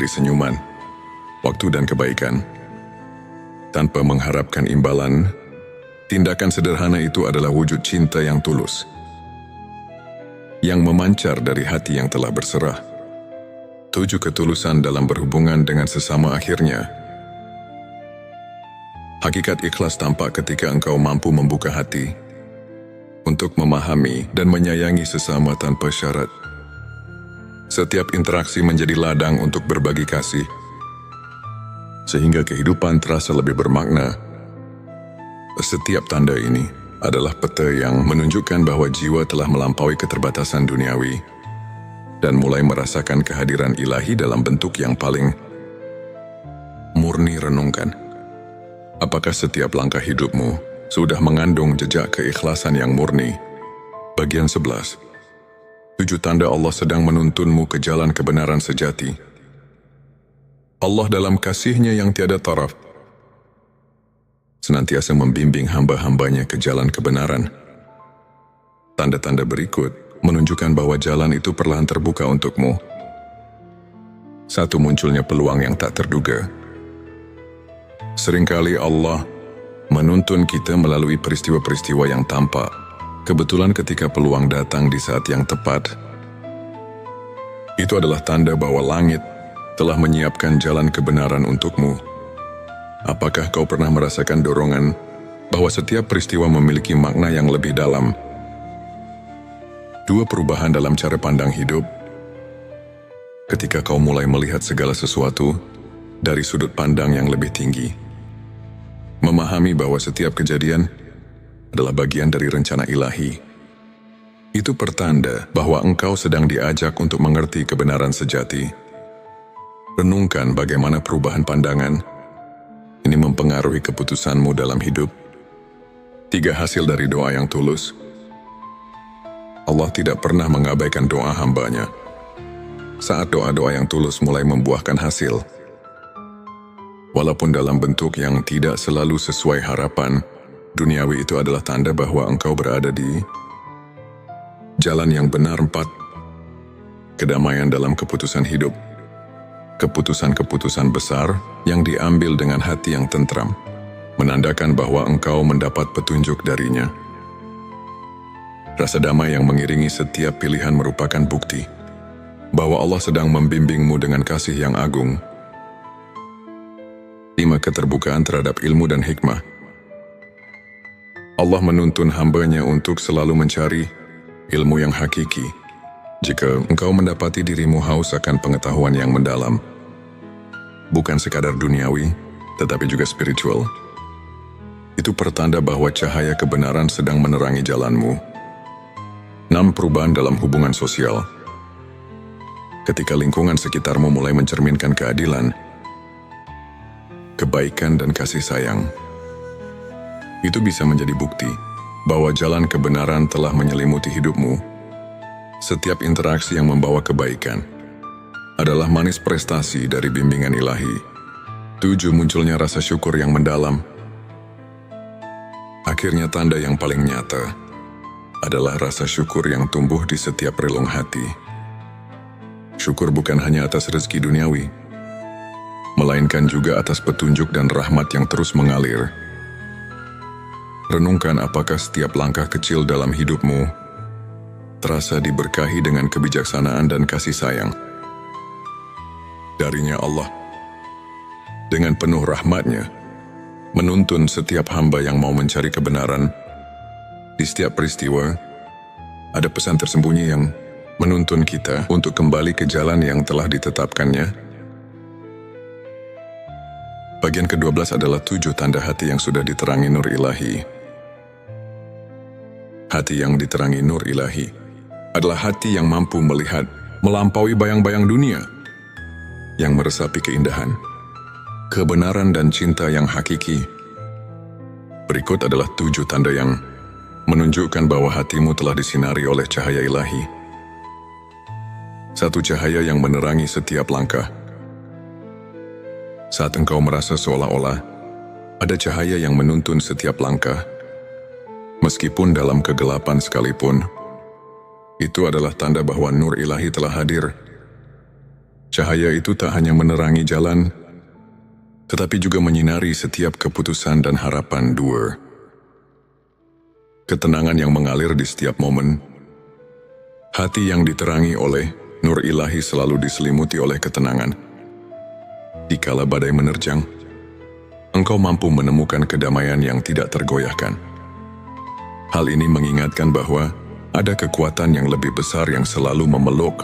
senyuman, waktu dan kebaikan tanpa mengharapkan imbalan. Tindakan sederhana itu adalah wujud cinta yang tulus, yang memancar dari hati yang telah berserah. 7. Ketulusan dalam berhubungan dengan sesama. Akhirnya, hakikat ikhlas tampak ketika engkau mampu membuka hati untuk memahami dan menyayangi sesama tanpa syarat. Setiap interaksi menjadi ladang untuk berbagi kasih, sehingga kehidupan terasa lebih bermakna. Setiap tanda ini adalah peta yang menunjukkan bahwa jiwa telah melampaui keterbatasan duniawi dan mulai merasakan kehadiran ilahi dalam bentuk yang paling murni. Renungkan, apakah setiap langkah hidupmu sudah mengandung jejak keikhlasan yang murni? Bagian 11. 7 tanda Allah sedang menuntunmu ke jalan kebenaran sejati. Allah dalam kasih-Nya yang tiada taraf senantiasa membimbing hamba-hambanya ke jalan kebenaran. Tanda-tanda berikut menunjukkan bahwa jalan itu perlahan terbuka untukmu. 1. Munculnya peluang yang tak terduga. Seringkali Allah menuntun kita melalui peristiwa-peristiwa yang tampak kebetulan ketika peluang datang di saat yang tepat. Itu adalah tanda bahwa langit telah menyiapkan jalan kebenaran untukmu. Apakah kau pernah merasakan dorongan bahwa setiap peristiwa memiliki makna yang lebih dalam? 2. Perubahan dalam cara pandang hidup. Ketika kau mulai melihat segala sesuatu dari sudut pandang yang lebih tinggi, memahami bahwa setiap kejadian adalah bagian dari rencana ilahi, itu pertanda bahwa engkau sedang diajak untuk mengerti kebenaran sejati. Renungkan bagaimana perubahan pandangan ini mempengaruhi keputusanmu dalam hidup. 3. Hasil dari doa yang tulus. Allah tidak pernah mengabaikan doa hamba-Nya. Saat doa-doa yang tulus mulai membuahkan hasil, walaupun dalam bentuk yang tidak selalu sesuai harapan duniawi, itu adalah tanda bahwa engkau berada di jalan yang benar. 4. Kedamaian dalam keputusan hidup. Keputusan-keputusan besar yang diambil dengan hati yang tentram menandakan bahwa engkau mendapat petunjuk darinya. Rasa damai yang mengiringi setiap pilihan merupakan bukti bahwa Allah sedang membimbingmu dengan kasih yang agung. 5. Keterbukaan terhadap ilmu dan hikmah. Allah menuntun hamba-Nya untuk selalu mencari ilmu yang hakiki. Jika engkau mendapati dirimu haus akan pengetahuan yang mendalam, bukan sekadar duniawi, tetapi juga spiritual, itu pertanda bahwa cahaya kebenaran sedang menerangi jalanmu. 6. Perubahan dalam hubungan sosial. Ketika lingkungan sekitarmu mulai mencerminkan keadilan, kebaikan dan kasih sayang, itu bisa menjadi bukti bahwa jalan kebenaran telah menyelimuti hidupmu. Setiap interaksi yang membawa kebaikan adalah manis prestasi dari bimbingan ilahi. 7. Munculnya rasa syukur yang mendalam. Akhirnya tanda yang paling nyata adalah rasa syukur yang tumbuh di setiap relung hati. Syukur bukan hanya atas rezeki duniawi, melainkan juga atas petunjuk dan rahmat yang terus mengalir. Renungkan apakah setiap langkah kecil dalam hidupmu terasa diberkahi dengan kebijaksanaan dan kasih sayang darinya Allah. dengan penuh rahmat-Nya, menuntun setiap hamba yang mau mencari kebenaran. Di setiap peristiwa, ada pesan tersembunyi yang menuntun kita untuk kembali ke jalan yang telah ditetapkannya. Bagian ke-12 adalah 7 tanda hati yang sudah diterangi nur ilahi. Hati yang diterangi nur ilahi adalah hati yang mampu melihat melampaui bayang-bayang dunia, yang meresapi keindahan, kebenaran dan cinta yang hakiki. Berikut adalah 7 tanda yang menunjukkan bahwa hatimu telah disinari oleh cahaya ilahi. Satu cahaya yang menerangi setiap langkah. Saat engkau merasa seolah-olah ada cahaya yang menuntun setiap langkah, meskipun dalam kegelapan sekalipun, itu adalah tanda bahwa nur ilahi telah hadir. Cahaya itu tak hanya menerangi jalan, tetapi juga menyinari setiap keputusan dan harapan. 2. Ketenangan yang mengalir di setiap momen. Hati yang diterangi oleh nur ilahi selalu diselimuti oleh ketenangan. Dikala badai menerjang, engkau mampu menemukan kedamaian yang tidak tergoyahkan. Hal ini mengingatkan bahwa ada kekuatan yang lebih besar yang selalu memeluk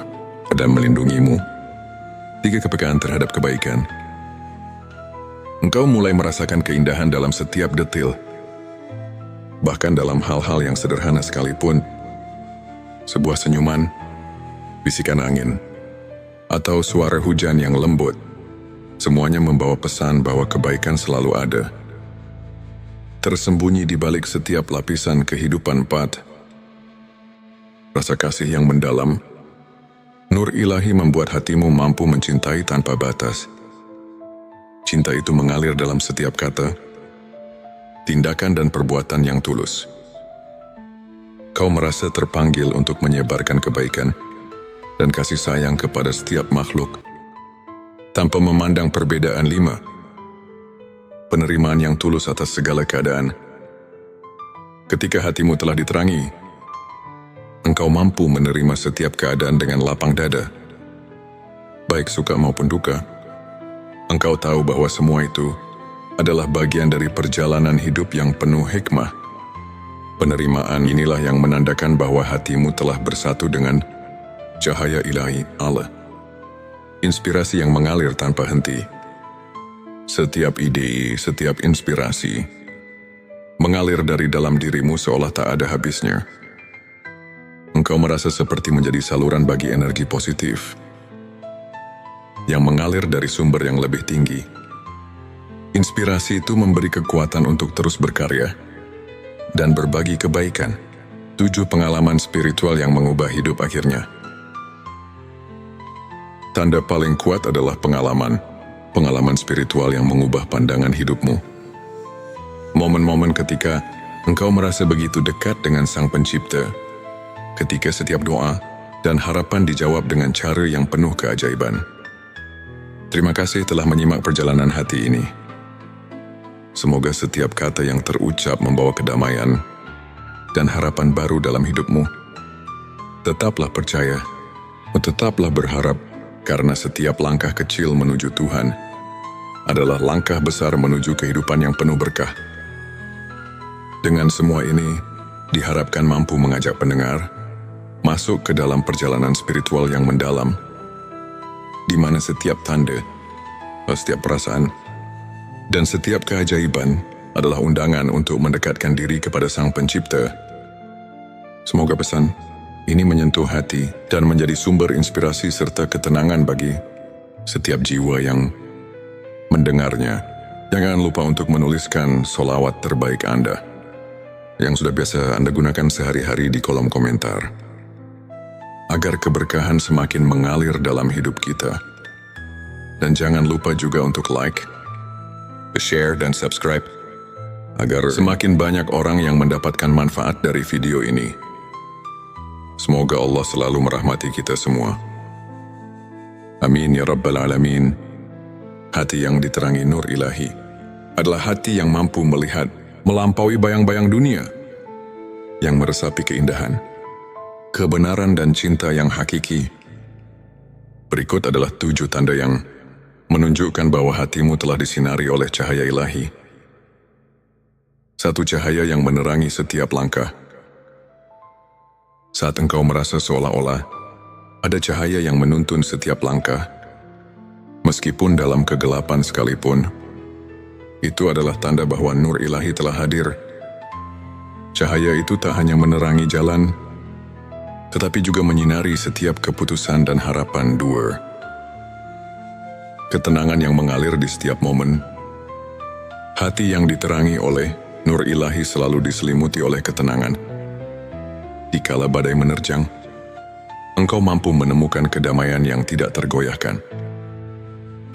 dan melindungimu. 3. Kepekaan terhadap kebaikan. Engkau mulai merasakan keindahan dalam setiap detil. Bahkan dalam hal-hal yang sederhana sekalipun, sebuah senyuman, bisikan angin, atau suara hujan yang lembut, semuanya membawa pesan bahwa kebaikan selalu ada. Tersembunyi di balik setiap lapisan kehidupan 4. Rasa kasih yang mendalam. Nur ilahi membuat hatimu mampu mencintai tanpa batas. Cinta itu mengalir dalam setiap kata, tindakan dan perbuatan yang tulus. Kau merasa terpanggil untuk menyebarkan kebaikan dan kasih sayang kepada setiap makhluk, tanpa memandang perbedaan. 5. Penerimaan yang tulus atas segala keadaan. Ketika hatimu telah diterangi, engkau mampu menerima setiap keadaan dengan lapang dada. Baik suka maupun duka, engkau tahu bahwa semua itu adalah bagian dari perjalanan hidup yang penuh hikmah. Penerimaan inilah yang menandakan bahwa hatimu telah bersatu dengan cahaya ilahi Allah. Inspirasi yang mengalir tanpa henti. Setiap ide, setiap inspirasi mengalir dari dalam dirimu seolah tak ada habisnya. Engkau merasa seperti menjadi saluran bagi energi positif yang mengalir dari sumber yang lebih tinggi. Inspirasi itu memberi kekuatan untuk terus berkarya dan berbagi kebaikan. 7 pengalaman spiritual yang mengubah hidup akhirnya. Tanda paling kuat adalah pengalaman spiritual yang mengubah pandangan hidupmu. Momen-momen ketika engkau merasa begitu dekat dengan Sang Pencipta, ketika setiap doa dan harapan dijawab dengan cara yang penuh keajaiban. Terima kasih telah menyimak perjalanan hati ini. Semoga setiap kata yang terucap membawa kedamaian dan harapan baru dalam hidupmu. Tetaplah percaya, tetaplah berharap, karena setiap langkah kecil menuju Tuhan adalah langkah besar menuju kehidupan yang penuh berkah. Dengan semua ini, diharapkan mampu mengajak pendengar masuk ke dalam perjalanan spiritual yang mendalam, di mana setiap tanda, setiap perasaan, dan setiap keajaiban adalah undangan untuk mendekatkan diri kepada Sang Pencipta. Semoga pesan ini menyentuh hati dan menjadi sumber inspirasi serta ketenangan bagi setiap jiwa yang mendengarnya. Jangan lupa untuk menuliskan sholawat terbaik Anda yang sudah biasa Anda gunakan sehari-hari di kolom komentar, agar keberkahan semakin mengalir dalam hidup kita. Dan jangan lupa juga untuk like, share, dan subscribe, agar semakin banyak orang yang mendapatkan manfaat dari video ini. Semoga Allah selalu merahmati kita semua. Amin ya Rabbal Alamin. Hati yang diterangi nur ilahi adalah hati yang mampu melihat melampaui bayang-bayang dunia, yang meresapi keindahan, kebenaran dan cinta yang hakiki. Berikut adalah 7 tanda yang menunjukkan bahwa hatimu telah disinari oleh cahaya ilahi. Satu cahaya yang menerangi setiap langkah. Saat engkau merasa seolah-olah ada cahaya yang menuntun setiap langkah, meskipun dalam kegelapan sekalipun, itu adalah tanda bahwa nur ilahi telah hadir. Cahaya itu tak hanya menerangi jalan, tetapi juga menyinari setiap keputusan dan harapan dua. Ketenangan yang mengalir di setiap momen. Hati yang diterangi oleh nur ilahi selalu diselimuti oleh ketenangan. Dikala badai menerjang, engkau mampu menemukan kedamaian yang tidak tergoyahkan.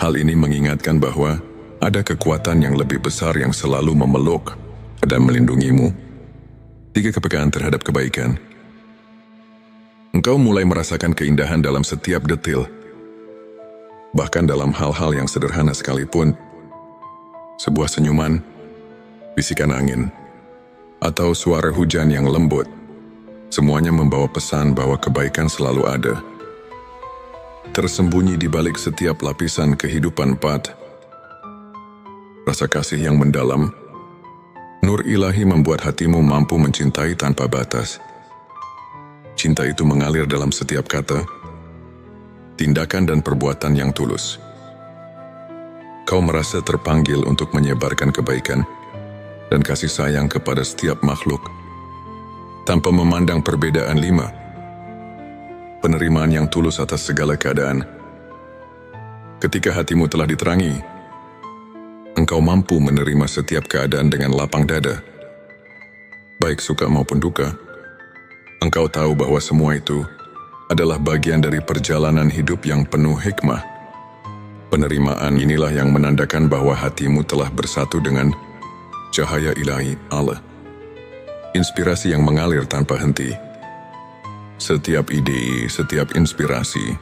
Hal ini mengingatkan bahwa ada kekuatan yang lebih besar yang selalu memeluk dan melindungimu. Tiga kepekaan terhadap kebaikan. Engkau mulai merasakan keindahan dalam setiap detil. Bahkan dalam hal-hal yang sederhana sekalipun, sebuah senyuman, bisikan angin, atau suara hujan yang lembut, semuanya membawa pesan bahwa kebaikan selalu ada. Tersembunyi di balik setiap lapisan kehidupan pad. Rasa kasih yang mendalam, nur ilahi membuat hatimu mampu mencintai tanpa batas. Cinta itu mengalir dalam setiap kata, tindakan dan perbuatan yang tulus. Kau merasa terpanggil untuk menyebarkan kebaikan dan kasih sayang kepada setiap makhluk, tanpa memandang perbedaan lima. Penerimaan yang tulus atas segala keadaan. Ketika hatimu telah diterangi, engkau mampu menerima setiap keadaan dengan lapang dada. Baik suka maupun duka, engkau tahu bahwa semua itu adalah bagian dari perjalanan hidup yang penuh hikmah. Penerimaan inilah yang menandakan bahwa hatimu telah bersatu dengan cahaya ilahi Allah. Inspirasi yang mengalir tanpa henti. Setiap ide, setiap inspirasi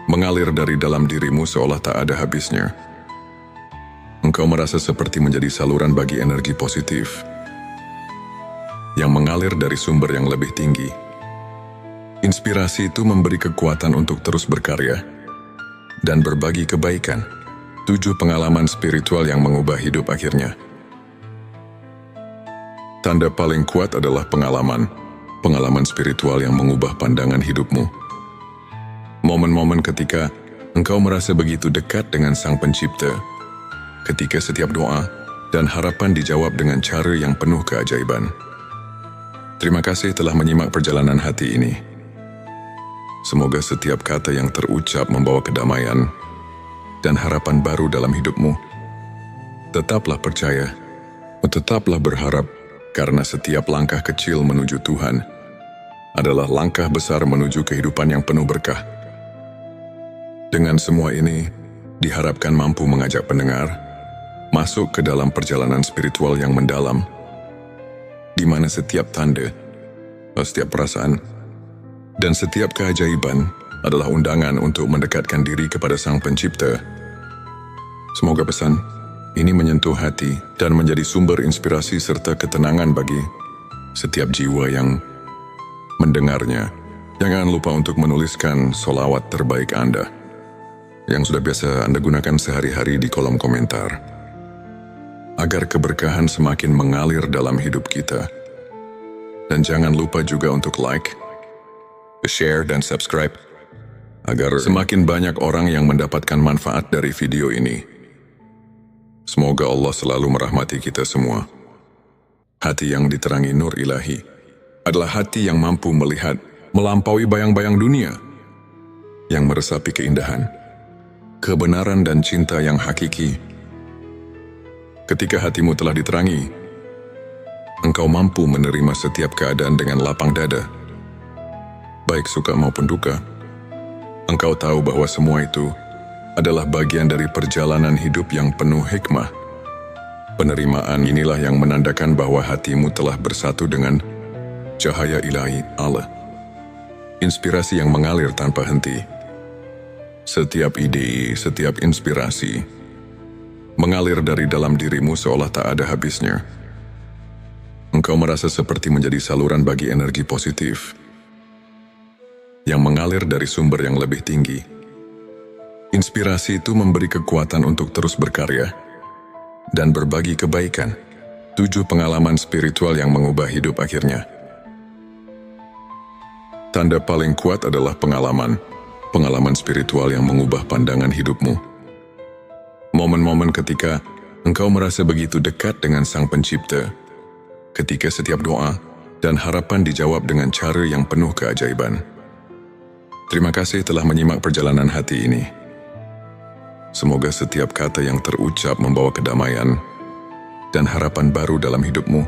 mengalir dari dalam dirimu seolah tak ada habisnya. Engkau merasa seperti menjadi saluran bagi energi positif yang mengalir dari sumber yang lebih tinggi. Inspirasi itu memberi kekuatan untuk terus berkarya dan berbagi kebaikan. 7 pengalaman spiritual yang mengubah hidup akhirnya. Tanda paling kuat adalah pengalaman spiritual yang mengubah pandangan hidupmu. Momen-momen ketika engkau merasa begitu dekat dengan Sang Pencipta, ketika setiap doa dan harapan dijawab dengan cara yang penuh keajaiban. Terima kasih telah menyimak perjalanan hati ini. Semoga setiap kata yang terucap membawa kedamaian dan harapan baru dalam hidupmu. Tetaplah percaya, tetaplah berharap, karena setiap langkah kecil menuju Tuhan adalah langkah besar menuju kehidupan yang penuh berkah. Dengan semua ini, diharapkan mampu mengajak pendengar masuk ke dalam perjalanan spiritual yang mendalam, di mana setiap tanda, setiap perasaan, dan setiap keajaiban adalah undangan untuk mendekatkan diri kepada Sang Pencipta. Semoga pesan ini menyentuh hati dan menjadi sumber inspirasi serta ketenangan bagi setiap jiwa yang mendengarnya. Jangan lupa untuk menuliskan solawat terbaik Anda yang sudah biasa Anda gunakan sehari-hari di kolom komentar, agar keberkahan semakin mengalir dalam hidup kita. Dan jangan lupa juga untuk like, share, dan subscribe, agar semakin banyak orang yang mendapatkan manfaat dari video ini. Semoga Allah selalu merahmati kita semua. Hati yang diterangi nur ilahi adalah hati yang mampu melihat melampaui bayang-bayang dunia, yang meresapi keindahan, kebenaran, dan cinta yang hakiki. Ketika hatimu telah diterangi, engkau mampu menerima setiap keadaan dengan lapang dada. Baik suka maupun duka, engkau tahu bahwa semua itu adalah bagian dari perjalanan hidup yang penuh hikmah. Penerimaan inilah yang menandakan bahwa hatimu telah bersatu dengan cahaya ilahi Allah. Inspirasi yang mengalir tanpa henti. Setiap ide, setiap inspirasi mengalir dari dalam dirimu seolah tak ada habisnya. Engkau merasa seperti menjadi saluran bagi energi positif yang mengalir dari sumber yang lebih tinggi. Inspirasi itu memberi kekuatan untuk terus berkarya dan berbagi kebaikan. 7 pengalaman spiritual yang mengubah hidup akhirnya. Tanda paling kuat adalah pengalaman spiritual yang mengubah pandangan hidupmu. Momen-momen ketika engkau merasa begitu dekat dengan Sang Pencipta, ketika setiap doa dan harapan dijawab dengan cara yang penuh keajaiban. Terima kasih telah menyimak perjalanan hati ini. Semoga setiap kata yang terucap membawa kedamaian dan harapan baru dalam hidupmu.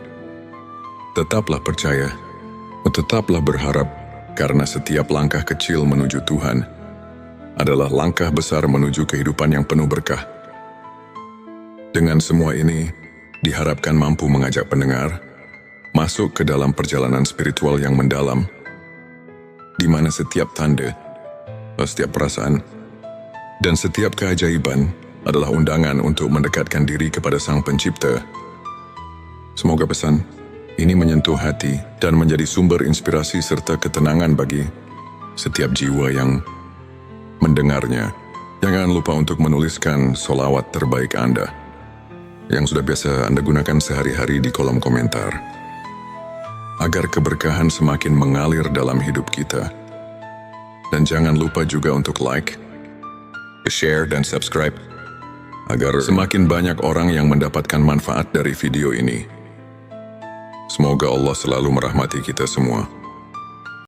Tetaplah percaya, tetaplah berharap, karena setiap langkah kecil menuju Tuhan adalah langkah besar menuju kehidupan yang penuh berkah. Dengan semua ini, diharapkan mampu mengajak pendengar masuk ke dalam perjalanan spiritual yang mendalam, di mana setiap tanda, setiap perasaan, dan setiap keajaiban adalah undangan untuk mendekatkan diri kepada Sang Pencipta. Semoga pesan ini menyentuh hati dan menjadi sumber inspirasi serta ketenangan bagi setiap jiwa yang mendengarnya. Jangan lupa untuk menuliskan solawat terbaik Anda yang sudah biasa Anda gunakan sehari-hari di kolom komentar, agar keberkahan semakin mengalir dalam hidup kita. Dan jangan lupa juga untuk like, share, dan subscribe, agar semakin banyak orang yang mendapatkan manfaat dari video ini. Semoga Allah selalu merahmati kita semua.